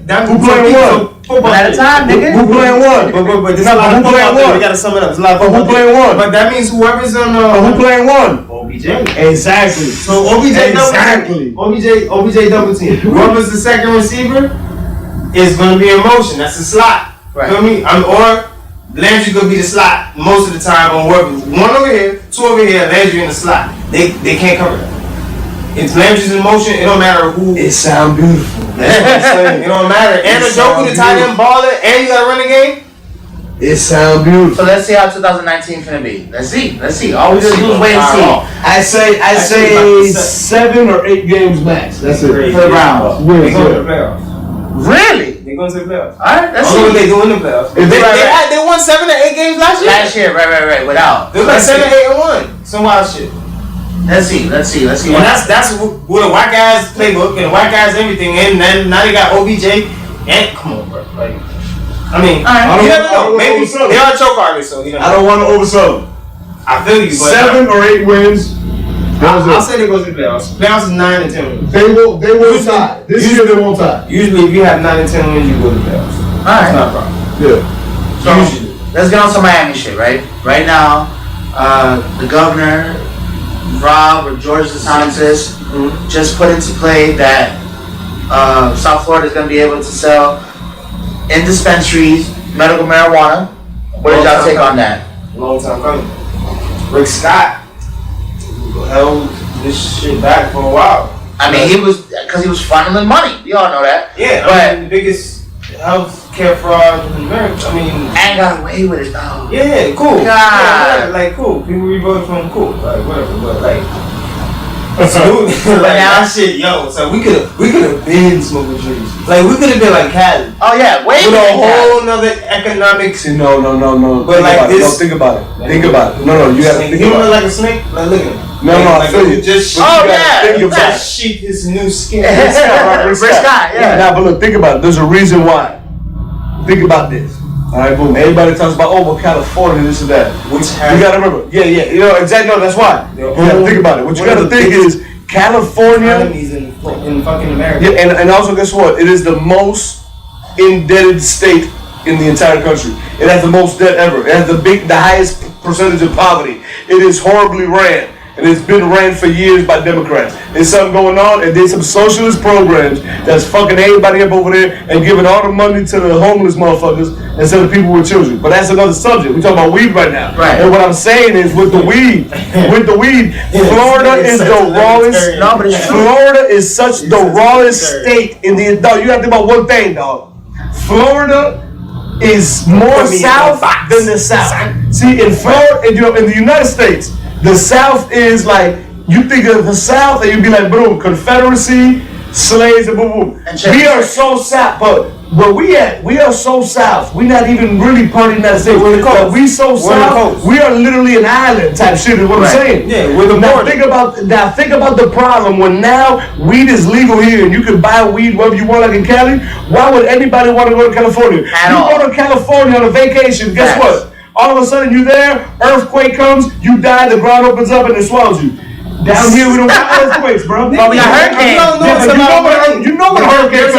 That means who playing what? Football at a time, nigga. Who playing what? But there's a lot of football there. We gotta sum it up. There's a lot of football. Who playing what? But that means whoever's on who playing what? OBJ. Exactly. So OBJ double team. Whoever's the second receiver is gonna be in motion. That's the slot. Right. Feel me? Or Landry gonna be the slot most of the time on whoever. 1 over here, 2 over here, Landry in the slot. They can't cover that. If Landry's in motion, it don't matter who. It sound beautiful. That's what I'm saying. It don't matter. And the Joker, the tight end baller, and you gotta run the game. It sound beautiful. So let's see how 2019 finna be. Let's see. All we do is wait and see. I say 7 or 8 games max. That's it. For the Browns. They go to the playoffs. Really? They go to the playoffs. Alright, let's see what they do in the playoffs. They won 7 or 8 games last year. Right. Without. They were like 7, 8, and 1. Some wild shit. Let's see. And that's with a white guy's playbook and a white guy's everything. And then now they got OBJ. And come on, bro. Like, I mean, you never know. Maybe they are choke artists, so you know. I don't want to oversell them. I feel you. But 7 or 8 wins. I'll say they go to the playoffs. Playoffs is 9 and 10 wins. They will tie. This year they won't tie. Usually, if you have 9 and 10 wins, you go to the playoffs. Alright. That's not a problem. Yeah. So let's get on some Miami shit, right? Right now, the governor, Rob or George DeSantis, just put into play that South Florida is going to be able to sell in dispensaries medical marijuana. What did y'all take on that? Long time coming. Rick Scott held this shit back for a while. I mean, he was funneling money. We all know that. Yeah, but the biggest health care fraud in America. I mean, and got away with it though. Yeah, cool. God. Yeah, like cool. People revoted for him, cool. Like whatever, but like. Like now shit, yo. So we could have been smoking trees. Like we could have been like Cali. Oh yeah, way with a whole Cali. nother economics. No. But like this. No, think about it. Think about it. No, you gotta think about it. You look like a snake. Like look at him. No, I feel you. Just sheep his new skin. Rick Scott, yeah. Nah, but look, think about it. There's a reason why. Think about this. Alright, boom. Everybody talks about, California, this and that. You gotta remember. Yeah. You know, exactly. No, that's why. You gotta think about it. What you gotta think is California. Economies in fucking America. Yeah, and also, guess what? It is the most indebted state in the entire country. It has the most debt ever. It has the highest percentage of poverty. It is horribly ran. And it's been ran for years by Democrats. There's something going on, and there's some socialist programs that's fucking everybody up over there and giving all the money to the homeless motherfuckers instead of people with children. But that's another subject. We're talking about weed right now. Right. And what I'm saying is, with the weed, Florida is the rawest. No, but it's true. Florida is such the rawest state in the. Dog, you got to think about one thing, dog. Florida is more south than the south. See, in Florida, in the United States, the South is like, you think of the South and you'd be like, boom, Confederacy, slaves, and boom. We are so South, but where we are so South. We're not even really part of the United States. We're the coast. But we so South, we are literally an island type shit is what I'm saying. Yeah, we're the now think about the problem when now weed is legal here and you can buy weed wherever you want, like in Cali. Why would anybody want to go to California? Go to California on a vacation, guess what? All of a sudden you're there, earthquake comes, you die, the ground opens up and it swallows you. Down here we don't got earthquakes, bro. But we got hurricanes. You know what a hurricane is.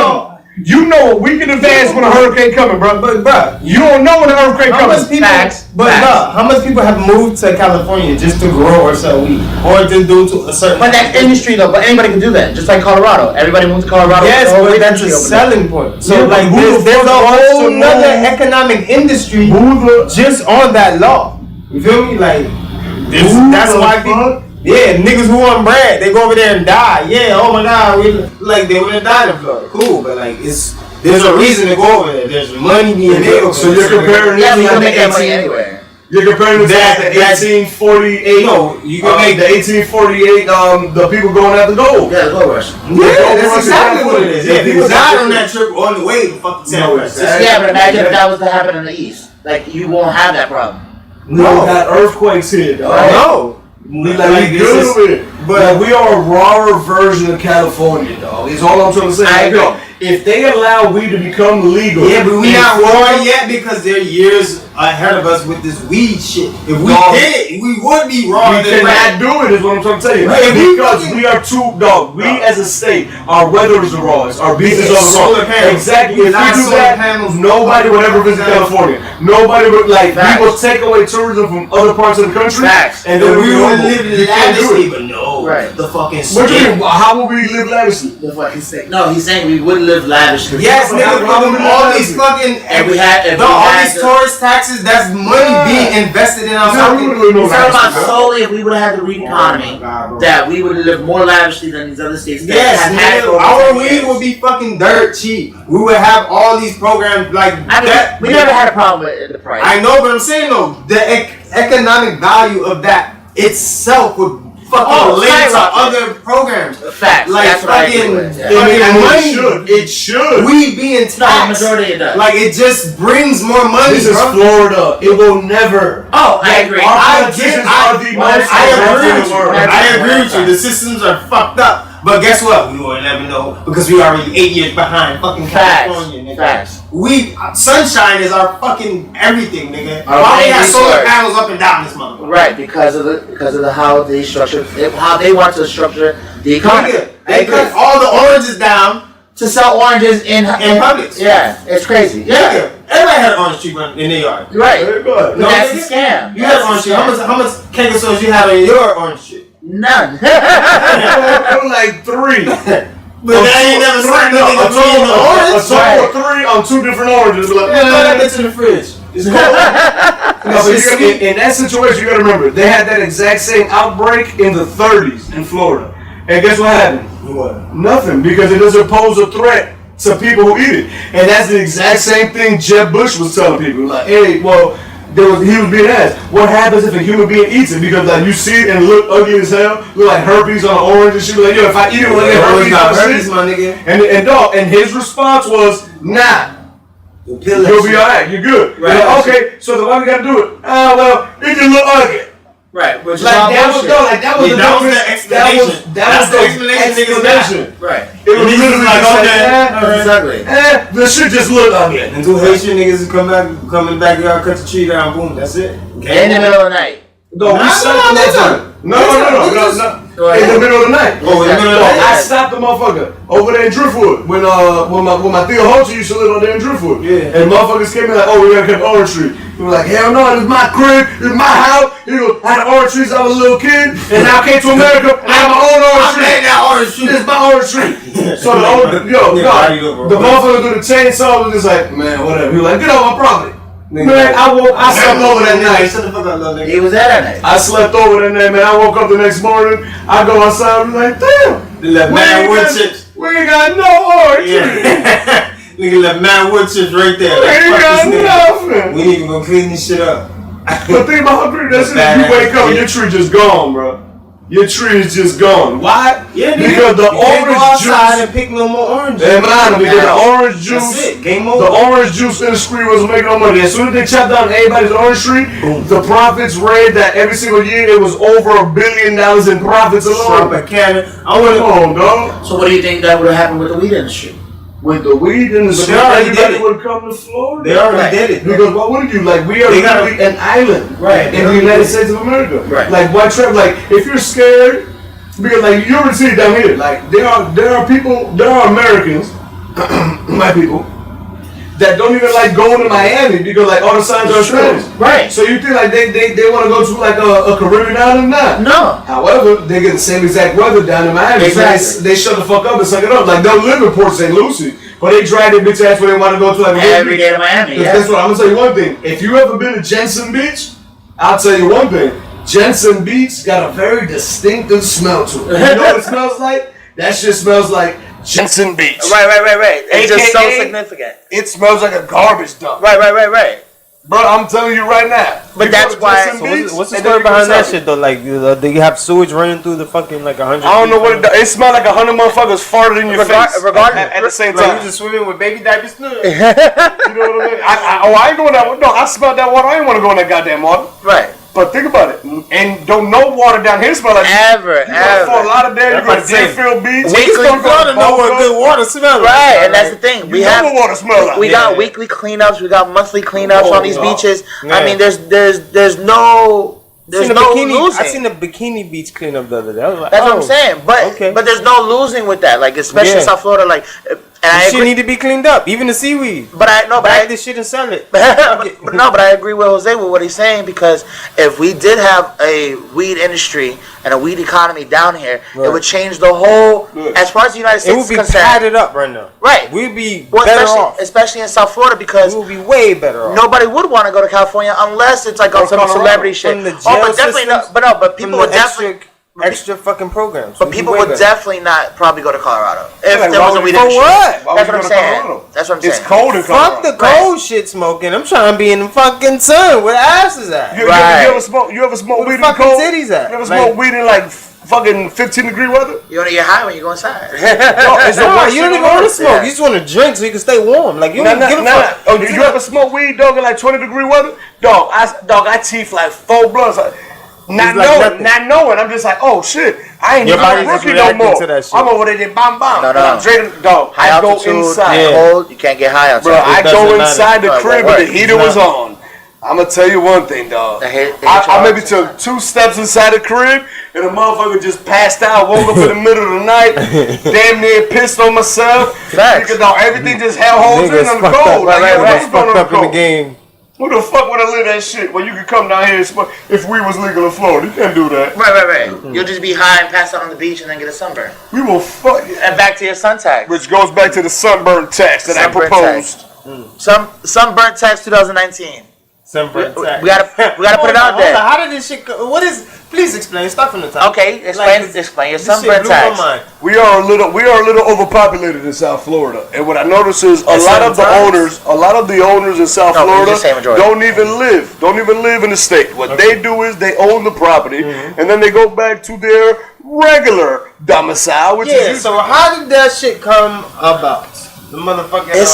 You know a week in advance when a hurricane coming, bro. But bro, You don't know when the hurricane how coming. much people? Facts. But bro, how much people have moved to California just to grow or sell weed, or to do to a certain? But that's industry though. But anybody can do that. Just like Colorado. Everybody moved to Colorado. Yes, The whole but that's a industry over there. selling point. So Yeah, like, but who the there's a fuck wants whole to nother move? economic industry Who the just on that law. You feel me? Like, that's the why fuck? people. Yeah, niggas who want bread, they go over there and die. Yeah, oh my god, like they would have died in Florida. Cool, but like there's a reason to go over there. There's money being made over So there. you're comparing Yeah, this we to can like make that money the 18. anywhere. You're comparing this to like the 1848. No, you can make the 1848. The people going after gold. Yeah, the gold rush. Yeah, that's exactly what it is. Yeah, people died on that trip. trip on the way to fucking San No, Francisco. exactly. Yeah, but imagine if that was to happen in the East. Like, you won't have that problem. No, got earthquakes here, dog. Right. No. We Like, good this with it. But we are a rawer version of California, dog. Is all I'm trying to say. I agree. Yo, if they allow weed to become legal, Yeah, but we in not Florida- war yet because they're years ahead of us with this weed shit. If we Dog. did it, we would be raw. We cannot do it, is what I'm trying to tell you. Right, if we Because fucking- we are too, dog. We as a state, our weather is the rawest. Our beaches are the Solar rawest. panels. Exactly. We If we got do solar that, panels. nobody would ever visit California. Nobody would, like, Facts. we will take away tourism from other parts of the country. Facts. And And then we we would will live lavishly, but no. Right. The fucking What do you state. mean? How will we live lavishly? That's what he's saying. No, he's saying we would live lavishly. Yes, How nigga, would fucking we all live these lavishly? fucking If we had all these the- tourist taxes, that's money being invested in our Yeah, we fucking. would live no He's talking lavishly, about bro. solely if we would have had the weed economy, that we would live more lavishly than these other states that Yes, have had it for nigga, over our 10 weed years. would be fucking dirt cheap. We would have all these programs like I mean, that. we never had a problem with the price. I know, but I'm saying though, the economic value of that itself would fucking link to skyrocket. other programs. Facts. Like That's what I agree fucking, with. Yeah. fucking money. It should. It should. We being No, the taxed. majority it does. Like it just brings more money, This is bro. Florida. It will never. Oh, I agree. Our I politicians get- are the most I agree corrupt in with the you. world. I agree with you. The systems are fucked up. But guess what? We will never know because we already 8 years behind fucking California, nigga. Facts. We sunshine is our fucking everything, nigga. Our Why they main have solar resource. panels up and down this motherfucker? Right, because of the how they structure how they want to structure the economy. Nigga, they cut all the oranges down. To sell oranges in Publix. Yeah, it's crazy. Yeah, Nigga, everybody had an orange tree in their yard. right. Very good. But that's nigga. a scam. You had an orange tree. How much keg of sauce you have in your orange tree? None. It was like 3. But I ain't never seen no, nothing a total in the orange. a total of 3 on 2 different oranges. Like, Yeah, throw that bitch in the fridge. It's cold. No, but in that situation, you gotta remember, they had that exact same outbreak in the 30s in Florida. And guess what happened? What? Nothing, because it doesn't pose a threat to people who eat it. And that's the exact same thing Jeb Bush was telling people. Like, hey, well, he was being asked, what happens if a human being eats it? Because like you see it and it look ugly as hell, look like herpes on an orange and shit. Like, yo, if I eat it, will I get herpes on herpes, shit? my nigga. And his response was, nah. You'll be alright, you're good. Right. Like, okay, so then why we gotta do it? Well, it just look ugly. Right, which is Like all that was bullshit. no, like that was Yeah, the that was dumbest- the explanation. That That's was the the explanation niggas explanation. Right. It was niggas literally like, just like, okay. Exactly. the shit just looked ugly. Until Haitian niggas coming back, y'all cut the tree down, boom, that's it. In the middle of the night. No, we stopped the motherfucker. No. In the middle of the night. Oh, in the middle of the I night. stopped the motherfucker over there in Driftwood when my Theo Holter used to live on there in Driftwood. Yeah. And motherfuckers came in like, oh, we gotta cut the orange tree. We were like, hell no, this is my crib, this is my house. He goes, I had orange trees since I was a little kid, and now I came to America and I have my own orange tree. that orange tree. This is my orange tree. So the the motherfucker with the chainsaw was just like, man, whatever. He was like, get off my property. Man, I slept over that night. Shut the fuck up, little nigga. He was there that night. I slept over that night, man. I woke up the next morning. I go outside and be like, damn. Left mad wood chips. We ain't got no orange tree. Yeah. Nigga left mad wood chips right there. We Like, ain't fuck got this nigga. nothing. We need to go clean this shit up. But think about how pretty that shit is. You wake up and your tree just gone, bro. Your tree is just gone. Why? Yeah, nigga. Because the You can't go orange outside juice. and pick no more oranges. Hey, man, because the orange That's juice. it. Game The over. orange juice industry was making no money. As soon as they chopped down everybody's orange tree, the profits read that every single year it was over $1 billion in profits Trump alone. and Canada. I Come want on, dog. So what do you think that would have happened with the weed industry? With the weed industry, they already everybody did it. would come to Florida. They already did it. Because what would you like? We are They got- literally an island, Right. in the United States of America. Right. Like why trap? Like if you're scared, because like you already see it down here. Like there are people, there are Americans my people, that don't even like going to Miami because like all the signs are Spanish. Right. So you think like they want to go to like a Caribbean island? Not. No. However, they get the same exact weather down in Miami. Exactly. So they shut the fuck up and suck it up. Like they'll live in Port St. Lucie, but they drag their bitch ass where they want to go to like every day to Miami. Yeah. That's what I'm gonna tell you one thing. If you ever been to Jensen Beach, I'll tell you one thing. Jensen Beach got a very distinctive smell to it. You know what it smells like? That shit smells like Jensen Beach. Right. It's just so AKA, significant. It smells like a garbage dump. Right. Bro, I'm telling you right now. But that's why. So what's the story behind that shit though? Like, do you have sewage running through the fucking like 100? I don't know what it does. It smells like 100 motherfuckers farted in your face. Regardless, at the same Like time. you just swimming with baby diapers? You know what I mean? I ain't going that. No, I smelled that water. I ain't want to go in that goddamn water. Right. But think about it. And don't no water down here smell like Ever. For a lot of days, you go to Deerfield Beach. Weekly Florida know what good water smells like. Right, and that's the thing. We have what water smell like. We got weekly cleanups. We got monthly cleanups on these beaches. Yeah. I mean, there's no losing. I seen the Bikini Beach cleanup the other day. I was like, That's what I'm saying. But there's no losing with that. Like especially in South Florida. Like, and I shit need to be cleaned up. Even the seaweed. But bag this shit and sell it. but I agree with Jose with what he's saying, because if we did have a weed industry and a weed economy down here, it would change the whole. As far as the United States it would be is concerned, padded up right now. Right. We'd be better off. Especially in South Florida, because we would be way better off. nobody would want to go to California unless it's like on some celebrity shit. From the But definitely systems, not. But people would definitely. Extra fucking programs. But people would definitely not probably go to Colorado if Like, there was a weed for industry. what? Why That's would what I'm you go to saying. Colorado? That's what I'm saying. It's cold in Colorado. Fuck the cold shit smoking. I'm trying to be in the fucking sun where the ass is at. You ever smoke weed Where in the the fucking cold? titties at? You ever smoke weed in like fucking 15-degree weather? You want to get high when you go inside. No, it's the No, worst you don't shit even want to ever. smoke. Yeah. You just want to drink so you can stay warm. Like you don't give a fuck. Oh, did you ever smoke weed, dog, in like 20-degree weather? Dog, I teeth like 4 blunts. Not knowing. I'm just like, oh shit, I ain't Your even body's just rookie no reacting more. to that shit. I'm over there just bam. No. I'm drinking, dog. High I go altitude, inside. cold, you can't get high outside. Bro, I doesn't go matter. inside the No, it crib won't and the work. heater was on. I'm gonna tell you one thing, dog. I maybe took 2 steps inside the crib and a motherfucker just passed out, woke up in the middle of the night, damn near pissed on myself. Facts. Because dog, everything just held holes in on the fucked cold. up. Like, yo, what's Fucked going on up in the cold? game. Who the fuck would have lit that shit when you could come down here and smoke if we was legal in Florida? You can't do that. Right. You'll just be high and pass out on the beach and then get a sunburn. We will fuck you. And back to your sun tag. Which goes back to the sunburn tax that Sunburn I proposed. Sunburn tax 2019. Sunburn We tax. gotta put it out there. How did this shit go? What is? Please explain. Start from the top. Okay, explain your This shit sunburn blew my tax. mind. We are a little overpopulated in South Florida, and what I notice is a lot of the owners in South No, we Florida just say majority. don't even live in the state. What they do is they own the property, and then they go back to their regular domicile, which is So how did that shit come about? The motherfucking His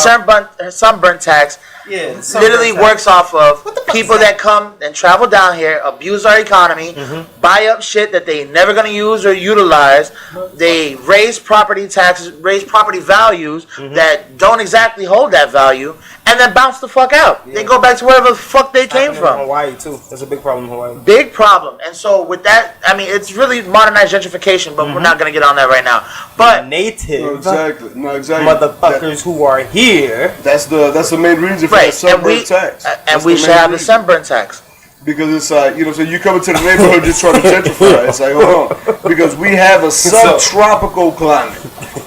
sunburn tax literally works off of people that come and travel down here, abuse our economy, buy up shit that they never gonna use or utilize. They raise property taxes, raise property values that don't exactly hold that value, and then bounce the fuck out. They go back to wherever the fuck they came from. Hawaii too. That's a big problem in Hawaii. Big problem. And so with that, I mean, it's really modernized gentrification, but we're not gonna get on that right now. But native no, exactly. motherfuckers who are here. That's the main reason for right, the sunburn tax. and we should have the sunburn tax. Because it's like, so you come into the neighborhood just trying to gentrify. It's like, hold on. Because we have a subtropical climate.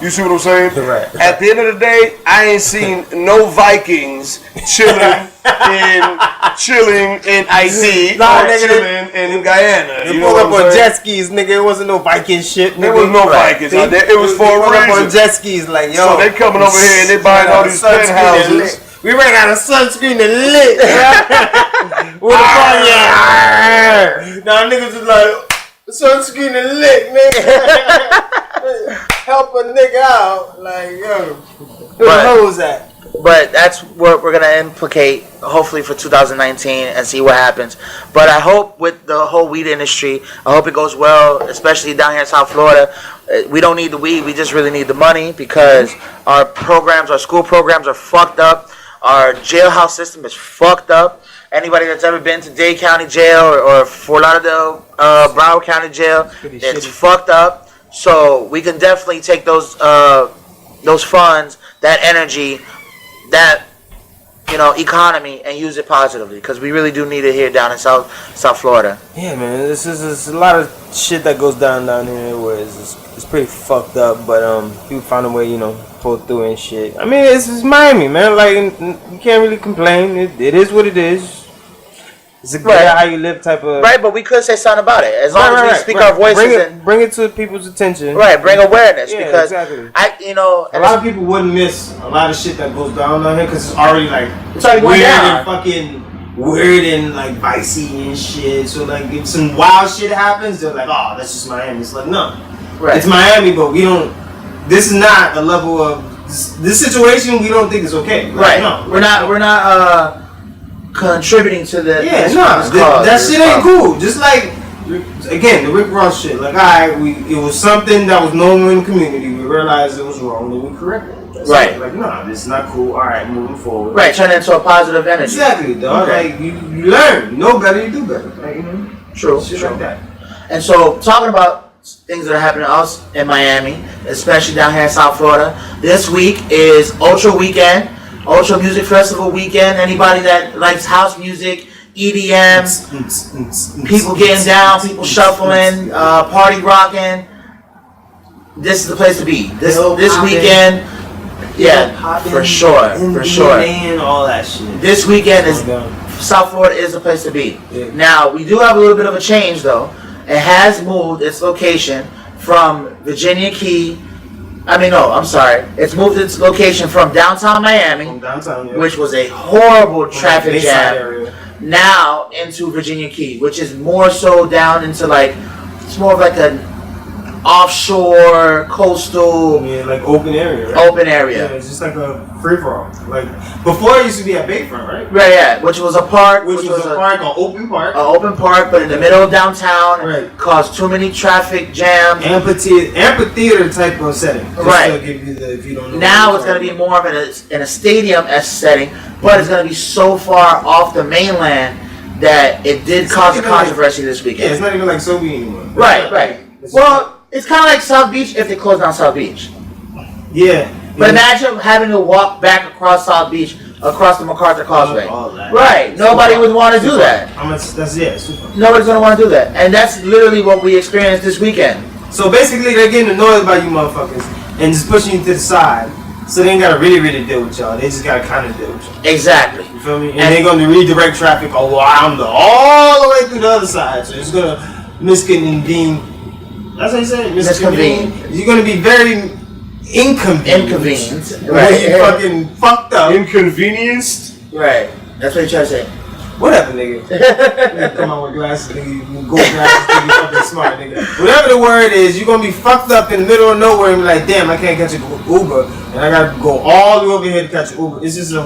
You see what I'm saying? Right. At the end of the day, I ain't seen no Vikings chilling in ID Nah, or nigga, chilling in Guyana. They You know pulled what up I'm on saying? jet skis, nigga. It wasn't no Viking shit. There was no Vikings out there. It was for pulled a up on reason. jet skis, like, yo. So they coming over here and they buying all these penthouses. We ran out of sunscreen and lit. What the fuck? Yeah. Now niggas is like, sunscreen and lit, nigga. Help a nigga out. Like, yo. Where the hoes at? But that's what we're gonna implicate, hopefully for 2019, and see what happens. But I hope with the whole weed industry, I hope it goes well, especially down here in South Florida. We don't need the weed; we just really need the money, because our school programs are fucked up. Our jailhouse system is fucked up. Anybody that's ever been to Dade County Jail or Fort Lauderdale, Broward County Jail, it's fucked up. So we can definitely take those funds that energy, that economy, and use it positively, because we really do need it here down in South Florida. Yeah, man, this is a lot of shit that goes down here where it's pretty fucked up, but people find a way, pull through and shit. I mean, it's Miami, man. Like, you can't really complain. It is what it is. It's a good how you live type of... Right, but we could say something about it. As long as we speak our voices. Bring it to people's attention. Right, bring awareness. Yeah, because exactly. A lot of people wouldn't miss a lot of shit that goes down here because it's already like... It's already going down. And fucking weird and like vicey and shit. So like if some wild shit happens, they're like, oh, that's just Miami. It's like, no. Right. It's Miami, but we don't... This is not a level of... This situation we don't think is okay. Like, right. No. We're not contributing to the that shit ain't cool. Just like again the Rick Ross shit. Like it was something that was normal in the community. We realized it was wrong and we corrected it. Right. Like this is not cool. All right, moving forward. Right, turn it into a positive energy. Exactly, dog. Okay. Like you learn, you know better, you do better. Like, True. Shit True. like that. And so talking about things that are happening to us in Miami, especially down here in South Florida, this week is Ultra Weekend. Ultra Music Festival weekend. Anybody that likes house music, EDM, people getting down, people shuffling, party rocking, this is the place to be. This weekend, for sure. All that shit. This weekend is South Florida is the place to be. Yeah. Now we do have a little bit of a change though. It has moved its location from Virginia Key. It's moved its location from downtown Miami, which was a horrible traffic jam, now into Virginia Key, which is more so down into it's more of like an offshore, coastal, like open area. Right? Open area. Yeah, it's just like a free for all. Like before, it used to be a Bayfront, right? Right, yeah. Which was a park. Which was a park, an open park. An open park, but in the middle of downtown. Right. Caused too many traffic jams. Amphitheater type of setting. Just right. To give you if you don't know now it's going to be more of in a stadium-esque setting, but it's going to be so far off the mainland that it did cause a controversy this weekend. Yeah, it's not even like Sobe anymore. Right. Well, it's kind of like South Beach if they close down South Beach. Yeah. But imagine having to walk back across South Beach, across the MacArthur Causeway. Right. Nobody would want to do that. Nobody's going to want to do that. And that's literally what we experienced this weekend. So basically, they're getting annoyed by you motherfuckers and just pushing you to the side. So they ain't got to really deal with y'all. They just got to kind of deal with y'all. Exactly. You feel me? And they're going to redirect traffic all the way through the other side. So it's going to misconvene. That's what you say? Misconvene. You're going to be very inconvenienced. Right. You fucking fucked up. Inconvenienced? Right. That's what you're trying to say. Whatever, nigga. Nigga come out with glasses, nigga. You gold glasses, nigga. You fucking smart, nigga. Whatever the word is, you're going to be fucked up in the middle of nowhere and be like, damn, I can't catch an Uber. And I got to go all the way over here to catch an Uber. It's just it's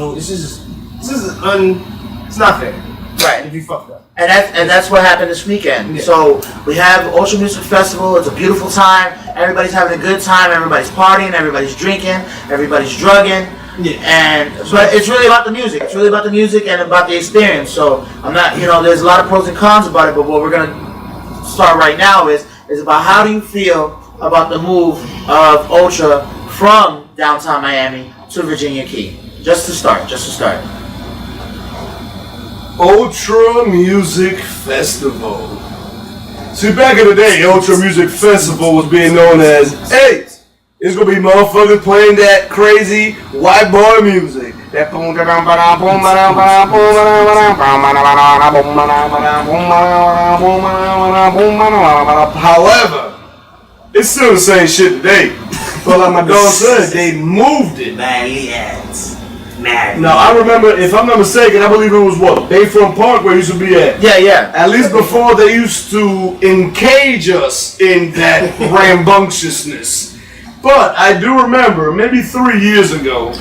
not fair. Right. If you fucked up. And that's what happened this weekend. Yeah. So we have Ultra Music Festival. It's a beautiful time. Everybody's having a good time. Everybody's partying. Everybody's drinking. Everybody's drugging. Yeah. But it's really about the music. It's really about the music and about the experience. So I'm not, there's a lot of pros and cons about it. But what we're gonna start right now is about how do you feel about the move of Ultra from downtown Miami to Virginia Key? Just to start. Ultra Music Festival. See, back in the day, Ultra Music Festival was being known as, hey, it's gonna be motherfuckers playing that crazy white boy music. That boom, however, it's still the same shit today. But like my dog said, they moved it. Now I remember, if I'm not mistaken, I believe it was Bayfront Park where it used to be at. Yeah. At least before they used to encage us in that rambunctiousness. But I do remember, maybe 3 years ago,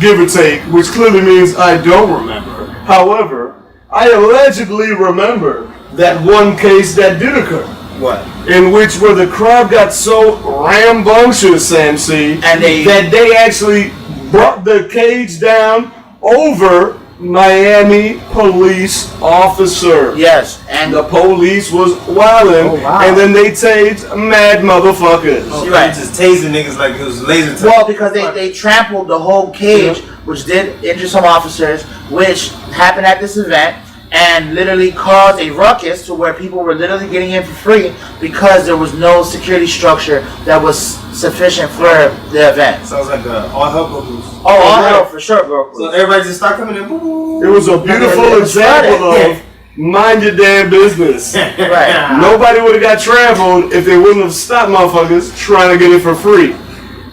give or take, which clearly means I don't remember. However, I allegedly remember that one case that did occur. What? In which where the crowd got so rambunctious, MC, and that they actually brought the cage down over Miami police officer. Yes, and The police was wildin', Oh, wow. and then they tased mad motherfuckers. Oh, Right. just tasing niggas like it was laser time. well, because they trampled the whole cage, which did injure some officers, which happened at this event, and literally caused a ruckus to where people were literally getting in for free because there was no security structure that was sufficient for the event. Sounds like all hell broke loose. Oh, all yeah. hell for sure, bro. So everybody just start coming in. Boo. It was a beautiful It was example flooded. of mind your damn business. Right. Nobody would have got trampled if they wouldn't have stopped motherfuckers trying to get it for free.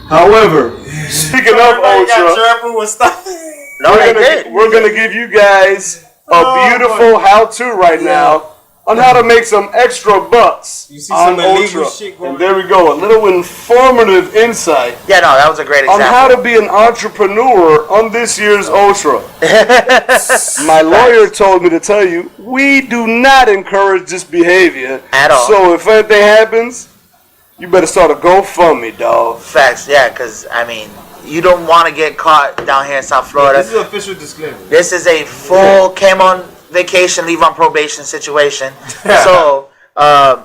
However, speaking of Everybody got Ultra, trampled with stuff. No, they did. we're gonna give you guys a beautiful how-to right now on how to make some extra bucks You see on some illegal Ultra. shit going And there we go, a little informative insight Yeah, no, that was a great on example. how to be an entrepreneur on this year's Ultra. My lawyer told me to tell you, we do not encourage this behavior. At all. So if anything happens, you better start a GoFundMe, dog. Facts, yeah, because, I mean, you don't want to get caught down here in South Florida. This is an official disclaimer. This is a full came on vacation, leave on probation situation. So,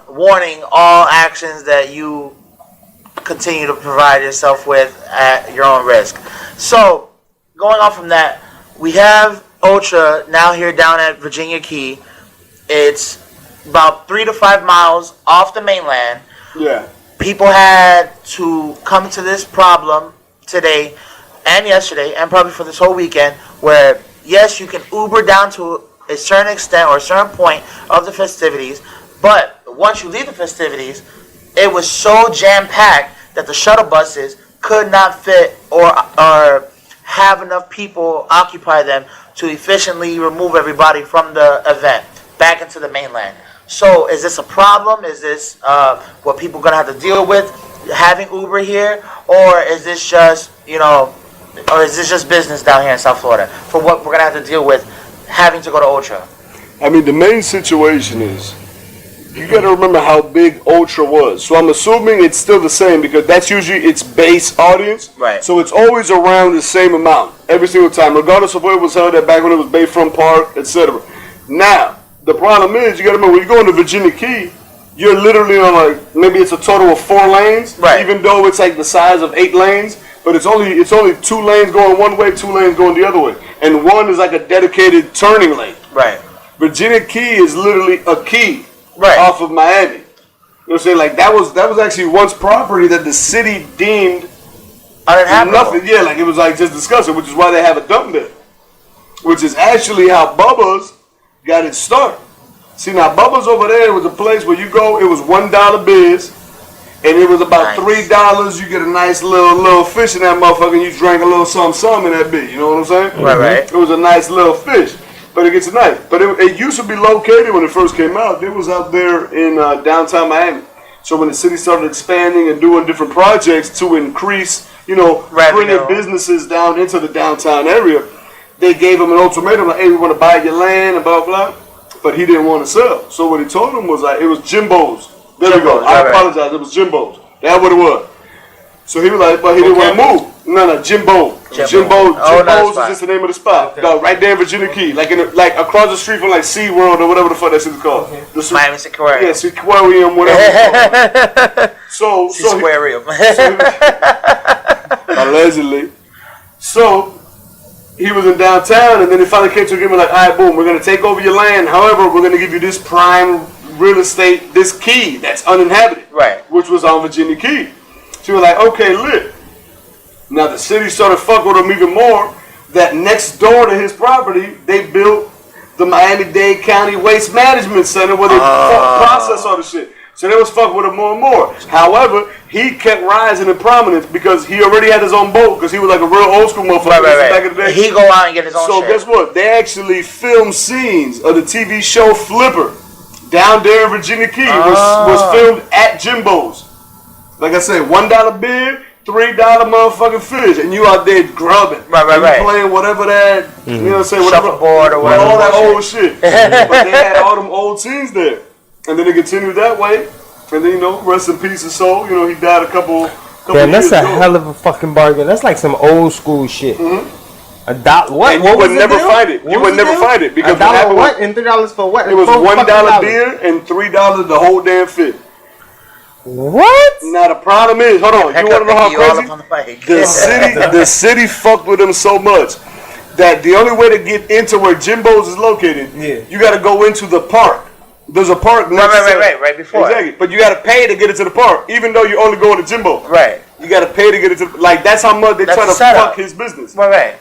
warning all actions that you continue to provide yourself with at your own risk. So, going on from that, we have Ultra now here down at Virginia Key. It's about 3 to 5 miles off the mainland. Yeah. People had to come to this problem today and yesterday and probably for this whole weekend where, yes, you can Uber down to a certain extent or a certain point of the festivities, but once you leave the festivities, it was so jam-packed that the shuttle buses could not fit or have enough people occupy them to efficiently remove everybody from the event back into the mainland. So is this a problem? Is this what people are going to have to deal with having Uber here? Or is this just, or is this just business down here in South Florida for what we're going to have to deal with having to go to Ultra? I mean, the main situation is, you got to remember how big Ultra was. So I'm assuming it's still the same because that's usually its base audience. Right. So it's always around the same amount every single time, regardless of where it was held at back when it was Bayfront Park, etc. Now, the problem is, you got to remember, when you go into Virginia Key, you're literally on like, maybe it's a total of 4 lanes, Right. even though it's like the size of 8 lanes, but it's only 2 lanes going one way, 2 lanes going the other way. And one is like a dedicated turning lane. Right. Virginia Key is literally a key Right. off of Miami. You know what I'm saying? Like that was actually once property that the city deemed Uninhabitable. nothing. Yeah, like it was like just disgusting, which is why they have a dump there. Which is actually how Bubba's got its start. See, now Bubba's over there was a place where you go, it was $1 biz, and it was about Nice. $3. You get a nice little fish in that motherfucker, and you drank a little something in that bit. You know what I'm saying? Right. It was a nice little fish, but it gets nice. But it used to be located when it first came out. It was out there in downtown Miami. So when the city started expanding and doing different projects to increase, Revenue. bringing businesses down into the downtown area, they gave him an ultimatum like, hey, we want to buy your land and blah, blah. But he didn't want to sell. So what he told him was like, it was Jimbo's. There we go. Jimbo's, I right. apologize. It was Jimbo's. That's what it was. So he was like, but he didn't want to move. No, Jimbo. Jimbo. Oh, another Jimbo's is spot. just the name of the spot. Okay. No, right there in Virginia Key. Like across the street from like SeaWorld or whatever the fuck that shit is called. Okay. The Miami Aquarium. Yeah, Aquarium, whatever it's called. So Aquarium. allegedly. So he was in downtown, and then he finally came to him and like, all right, boom, we're gonna take over your land. However, we're gonna give you this prime real estate, this key that's uninhabited, Right. which was on Virginia Key. She was like, okay, lit. Now the city started fucking with him even more. That next door to his property, they built the Miami-Dade County Waste Management Center where they process all the shit. So they was fucking with him more and more. However, he kept rising in prominence because he already had his own boat because he was like a real old school motherfucker back in the day. He go out and get his own So shit. guess what? They actually filmed scenes of the TV show Flipper down there in Virginia Key. Was filmed at Jimbo's. Like I said, $1 beer, $3 motherfucking fish, and you out there grubbing. And you playing whatever that, you know what I'm saying? Shuffleboard or whatever. All that old shit. But they had all them old scenes there. And then it continued that way. And then, rest in peace his soul. He died a couple Damn, that's years a ago. hell of a fucking bargain. That's like some old school shit. $1. What? And What you was would the never deal? find it. What You was would the never deal? find it because what $1 happened what and $3 for what? It was $4 $1 fucking beer and $3 the whole damn fit. What? Now the problem is, hold on, Heck you want to know how you all up crazy? on the bike. The city fucked with them so much that the only way to get into where Jimbo's is located, you got to go into the park. There's a park next Right before. Exactly. But you got to pay to get into the park, even though you're only going to Jimbo. Right. You got to pay to get into like that's how much they That's try the to setup. fuck his business. Right.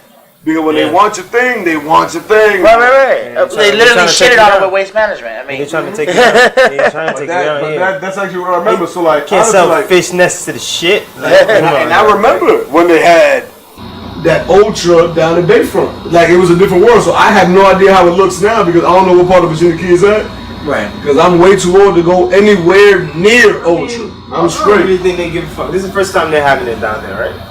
Because when they want your thing, they want your thing. Right. Yeah, They trying literally to shit take it you on down. with waste management. I mean, They're trying to take it out. They're trying to take it out. Yeah. That's actually what I remember. So like, Can't honestly, sell like, fish nests to the shit. And I remember when they had that Ultra down in Bayfront. Like it was a different world. So I have no idea how it looks now because I don't know what part of Virginia Key is at. right. Because I'm way too old to go anywhere near Ultra. I'm I don't straight. really think they give a fuck. This is the first time they're having it down there, right?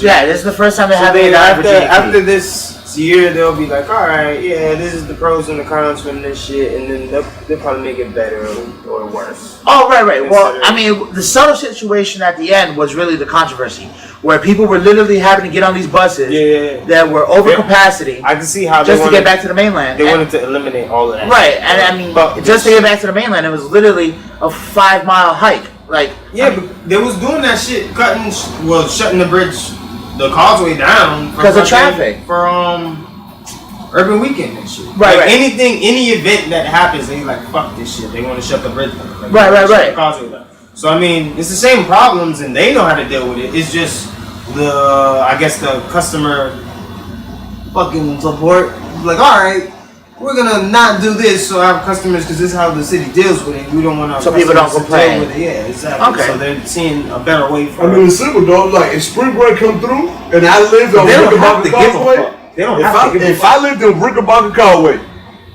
Yeah, this is the first time they So have then it in Virginia after Key. this year, they'll be like, all right, yeah, this is the pros and the cons from this shit, and then they'll probably make it better or worse. Oh, right. Well, I mean, the subtle situation at the end was really the controversy, where people were literally having to get on these buses that were over capacity I can see how just they to get back to the mainland. They wanted to eliminate all of that. Right, and I mean, just to get back to the mainland, it was literally a 5-mile hike. Like, Yeah, but they was doing that shit, shutting the bridge, the causeway down because of traffic. for Urban Weekend and shit. Right, like right. any event that happens, they like fuck this shit. They want to shut the bridge down. Like, Right. shut the causeway down. So I mean, it's the same problems, and they know how to deal with it. It's just I guess the customer fucking support. Like, all right, we're gonna not do this, so our customers, because this is how the city deals with it. We don't want our So people don't customers to complain. deal with it. Yeah, exactly. Okay. So they're seeing a better way for I mean, it's simple, dog. Like, if spring break come through, and I lived on They don't have Rickenbacker to give a Causeway, fuck. They don't have to give a if I lived on Rickenbacker Causeway,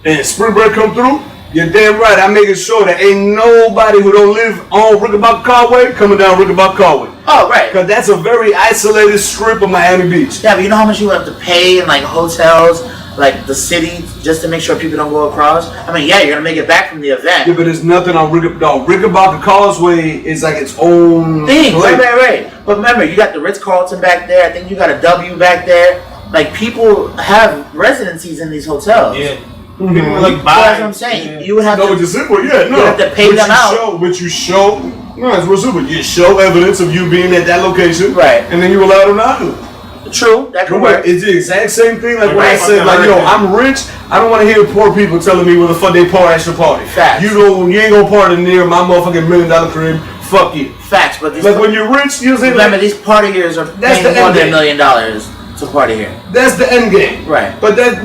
and spring break come through, you're damn right. I'm making sure that ain't nobody who don't live on Rickenbacker Causeway coming down Rickenbacker Causeway. Oh, right. Because that's a very isolated strip of Miami Beach. Yeah, but you know how much you have to pay in like hotels, like the city, just to make sure people don't go across? I mean, yeah, you're gonna make it back from the event. Yeah, but there's nothing on Rickenbacker Causeway is like its own Thing, place. right. But remember, you got the Ritz-Carlton back there. I think you got a W back there. Like, people have residencies in these hotels. Yeah. People were like, So that's what I'm saying. You would have No, to. which is simple. Yeah, no. You have to pay But them you out. But you show. No, it's real simple. You show evidence of you being at that location. Right. And then you allow them out. True, that could work. It's the exact same thing like when Right. I said, like, yo, I'm rich. I don't want to hear poor people telling me where the fuck they party at your party. Facts. You ain't gonna party near my motherfucking $1 million crib. Fuck you. Facts, but these Like when you're rich, you know what I'm saying? remember Like, these partiers are That's paying the more end than game. $1 million to party here. that's the end game. Right. But that's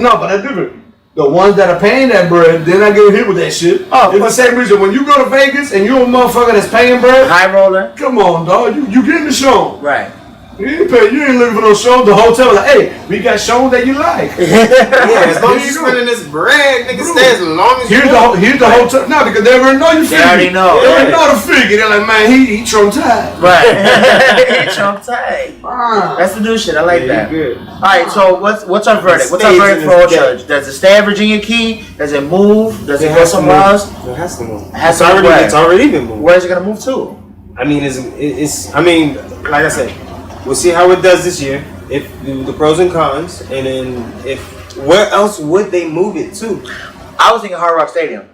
different. The ones that are paying that bread, they're not getting hit with that shit. Oh, It's the same reason when you go to Vegas and you're a motherfucker that's paying bread. High roller. Come on, dog. You getting the show. Right. You ain't looking for no show. The hotel like, hey, we got shows that you like. Yeah, as long as Here you're you go. spending this bread, nigga, Bro, stay as long as you want. Here's the hotel. No, because they already know you They figure. already know. They already Yeah. know the figure. They're like, man, he traumatized. Right. Trump tight. Ah. That's the new shit. I like that. Good. Alright, so what's our verdict? What's our Stays verdict in for its Old day. Church? Does it stay at Virginia Key? Does it move? Does it go has to somewhere move. else? It has to move. Has to move where? It's already been moved. Where's it gonna move to? I mean, I mean, like I said, we'll see how it does this year. If the pros and cons, and then where else would they move it to? I was thinking Hard Rock Stadium.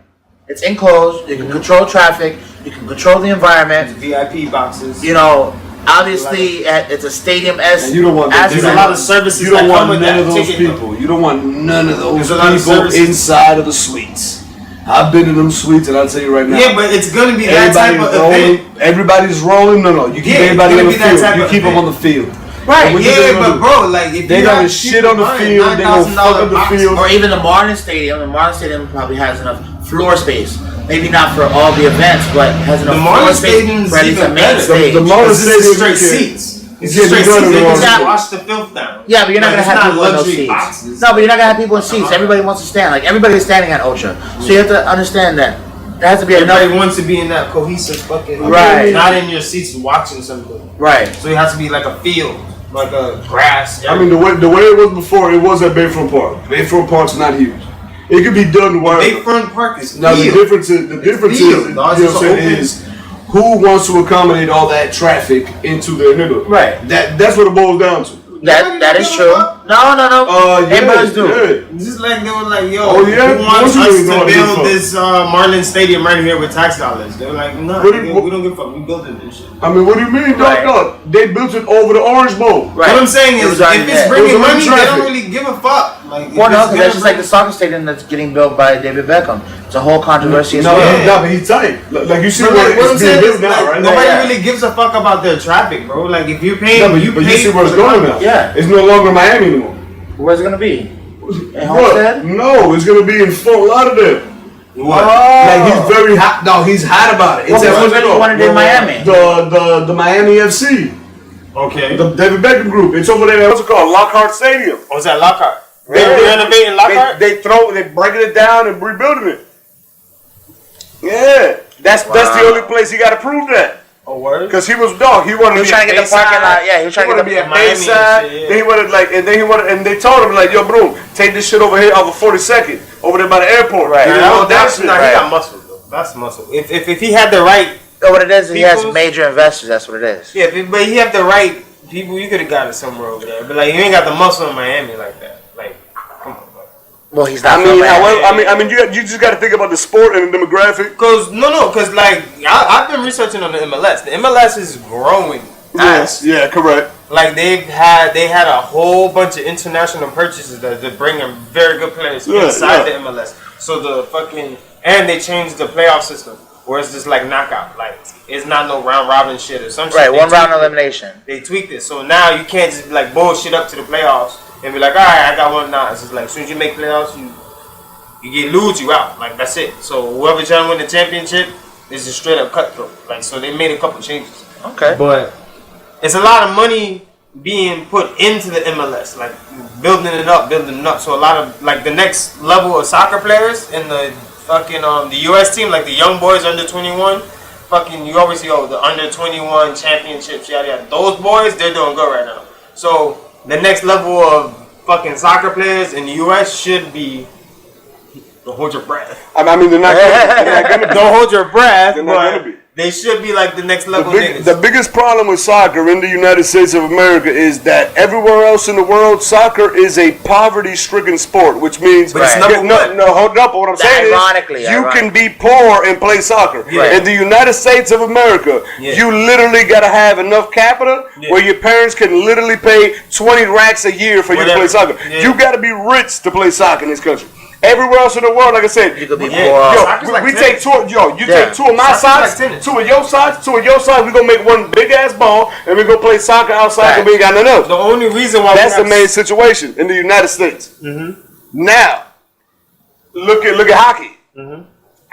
It's enclosed. You can control traffic. You can control the environment. VIP boxes. You know, obviously, it's a stadium-esque. And you don't want that. There's a lot of services You don't that come want with none that of those ticket, though. people. You don't want none of those There's a lot of people services. inside of the suites. I've been in them suites, and I'll tell you right now. Yeah, but it's gonna be that type of event. Everybody's rolling. No, you keep Yeah, everybody it's on gonna the be that field. type You of keep them event. on the field. Right. What you think Yeah, they gonna but do? bro, like if They you gonna have shit on the people field. buying They gonna fuck up the $9,000 field. Or even the Marlin Stadium. The Marlin Stadium probably has enough floor space. Maybe not for all the events, but has enough The floor Marlin space Stadium's for at least a even main better. stage. The Marlin This is Stadium, straight you can't- seats. you It's can't straight do seats. nothing They wrong can with just it. wash the filth down. Yeah, but you're not Like, gonna it's have not people in those luxury seats. boxes. No, but you're not gonna have people in seats. Everybody wants to stand. Like everybody's standing at Ocha, so you have to understand that there has to be Everybody enough. wants to be in that cohesive fucking Right. not in your seats watching something. Right. So it has to be like a field, like a grass. I mean, the way it was before, it was at Bayfront Park. Bayfront Park's not huge. It could be done wherever. Bayfront Park is Now field. the difference is field, you know dog. what It's I'm just saying, open. is who wants to accommodate all that traffic into their neighborhood. Right. That's what it boils down to. That is true. No. Ambulance do. Yeah. Just like they were like, yo, Oh, yeah? who wants What you us mean, to no, build fuck? this Marlin Stadium right here with tax dollars? They were like, no, What do nigga, you- we don't give a fuck. We building this shit. I mean, what do you mean, Right. dog? They built it over the Orange Bowl. Right. What I'm saying It is, was already if it's there. bringing It was money, they traffic. don't really give a fuck. Like, Well, no, if it's because that's just like gonna the soccer stadium that's getting built by David Beckham. It's a whole controversy as No, well. but he's tight. Like you see But where like, what I'm it's being saying built is, now, like, right? nobody Yeah. really gives a fuck about their traffic, bro. Like, if you're paying, No, but you you pay see where it's for the going contract. now. Yeah. It's no longer Miami anymore. Where's it gonna be? In What? Homestead? No, it's gonna be in Fort Lauderdale. What? Like he's very hot. No, he's hot about it. Well, at- because they wanted it in Miami. The Miami FC, Okay. the David Beckham group. It's over there. What's it called? Lockhart Stadium. Was that Lockhart? Yeah. They renovating Lockhart? They breaking it down and rebuilding it. Yeah, that's the only place he got to prove that. Oh, word? Because he was dog. He wanted He was to be trying to get the parking lot. Yeah, he was trying to get be the at Miami Bayside. and shit, yeah. Then he wanted and they told him like, yo, bro, take this shit over here off of 42nd, over there by the airport. Right. He didn't want that shit. He got muscle though. That's muscle. If he had the right, Oh, what it is, he has People's- major investors. That's what it is. yeah, but he had the right people, you could have got it somewhere over there. But like, you ain't got the muscle in Miami like that. Like, come on, bro. Well, he's I not. mean, from Miami. however, you just got to think about the sport and the demographic. Cause like I've been researching on the MLS. The MLS is growing. Yes, yeah, correct. Like they had a whole bunch of international purchases that they're bringing very good players inside the MLS. So and they changed the playoff system where it's just like knockout. Like it's not no round robin shit or some shit. Right, They one round tweaked it. elimination. They tweaked it. So now you can't just like bullshit up to the playoffs and be like, all right, I got one now. It's just like as soon as you make playoffs, you get lose, you out. Like that's it. So whoever trying to win the championship is just straight up cutthroat. Like so they made a couple changes. Okay. But it's a lot of money being put into the MLS, like building it up. So a lot of like the next level of soccer players in the fucking the US team, like the young boys under 21, fucking you always see the under 21 championships, yada yada. Those boys, they're doing good right now. So the next level of fucking soccer players in the US should be don't hold your breath. I mean, they're not going to Don't hold your breath, They're not but gonna be. they should be like the next level niggas. The biggest problem with soccer in the United States of America is that everywhere else in the world, soccer is a poverty-stricken sport, which means But it's number one. No, hold up. What I'm saying Ironically, is, you can be poor and play soccer. Yeah. In the United States of America, Yeah. you literally got to have enough capital Yeah. where your parents can literally pay 20 racks a year for you to play Whatever. soccer. Yeah. You got to be rich to play soccer in this country. Everywhere else in the world, like I said, You could be Yeah. poor. Yo, Soccer's like we tennis. take two. Yo, you Yeah. take two of my Soccer's socks, like tennis. two of your socks. We gonna make one big ass ball, and we gonna play soccer outside. And we ain't got nothing else. The only reason why That's we the have main situation in the United States. Mm-hmm. Now, look at hockey. Mm-hmm.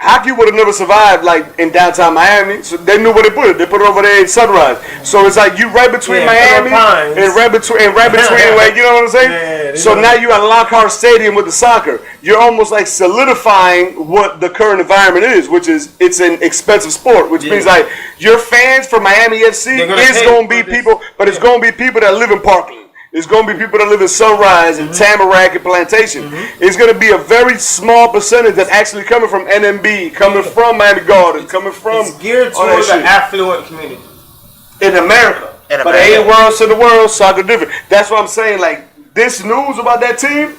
Hockey would have never survived like in downtown Miami. So they knew where they put it. They put it over there in Sunrise. So it's like you right between Yeah, Miami Pines. and right between like you know what I'm saying. Yeah, they so know. now you at Lockhart Stadium with the soccer. You're almost like solidifying what the current environment is, which is it's an expensive sport. Which Yeah. means like your fans for Miami FC They're gonna is pay going to be for this. people, but it's going to be people that live in Parkland. It's going to be people that live in Sunrise and Tamarack and Plantation. It's going to be a very small percentage that's actually coming from NMB, coming from Miami Gardens, coming from It's geared all that towards an shit. affluent community. In America. In But America. everywhere else in the world, soccer different. That's what I'm saying. Like, this news about that team,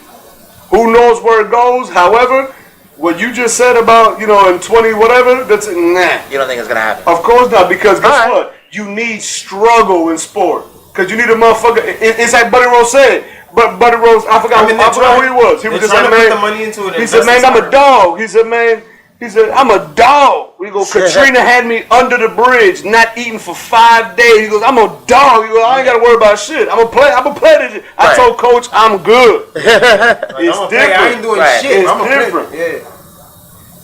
who knows where it goes. However, what you just said about, in 20 whatever, that's, nah. You don't think it's gonna happen? Of course not, because guess Alright. what? You need struggle in sport. Because you need a motherfucker. It's like Buddy Rose said. But Buddy Rose, I forgot who he was. He was just trying like, to man. put the money into it. He said, man, I'm a dog. He said, man, I'm a dog. We go, Katrina had me under the bridge, not eating for 5 days. He goes, I'm a dog. He goes, I ain't got to worry about shit. I'm a play this shit. I Right. told Coach, I'm good. Like, It's I different. ain't doing Right. shit. It's I'm a different. Yeah.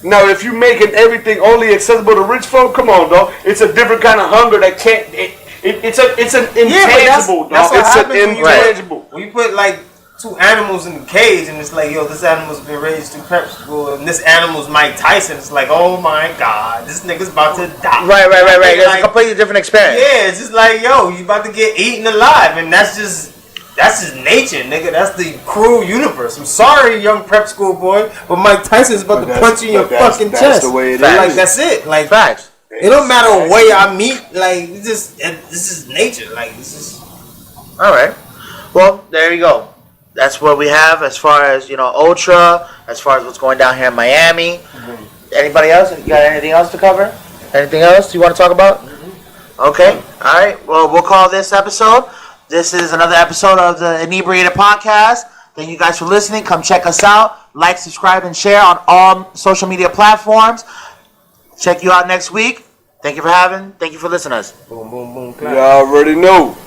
Now, if you making everything only accessible to rich folk, come on, dog. It's a different kind of hunger that can't. It's an intangible, that's dog. what It's an happens when you intangible. When you put like two animals in the cage and it's like, yo, this animal's been raised through prep school and this animal's Mike Tyson. It's like, oh my God, this nigga's about to die. Right. It's Like, a completely different experience. yeah, it's just like, yo, you about to get eaten alive, and that's just nature, nigga. That's the cruel universe. I'm sorry, young prep school boy, but Mike Tyson's about to punch you in your fucking chest. That's the way it is. Like that's it. Like Facts. it don't matter what way I meet. Like this is nature. Like this is. All right. Well, there you go. that's what we have as far as, Ultra, as far as what's going down here in Miami. Anybody else? You got anything else to cover? Anything else you want to talk about? Okay. All right. Well, we'll call this episode. This is another episode of the Inebriated podcast. Thank you guys for listening. Come check us out. Like, subscribe, and share on all social media platforms. Check you out next week. Thank you for listening to us. Boom, boom, boom. You already know.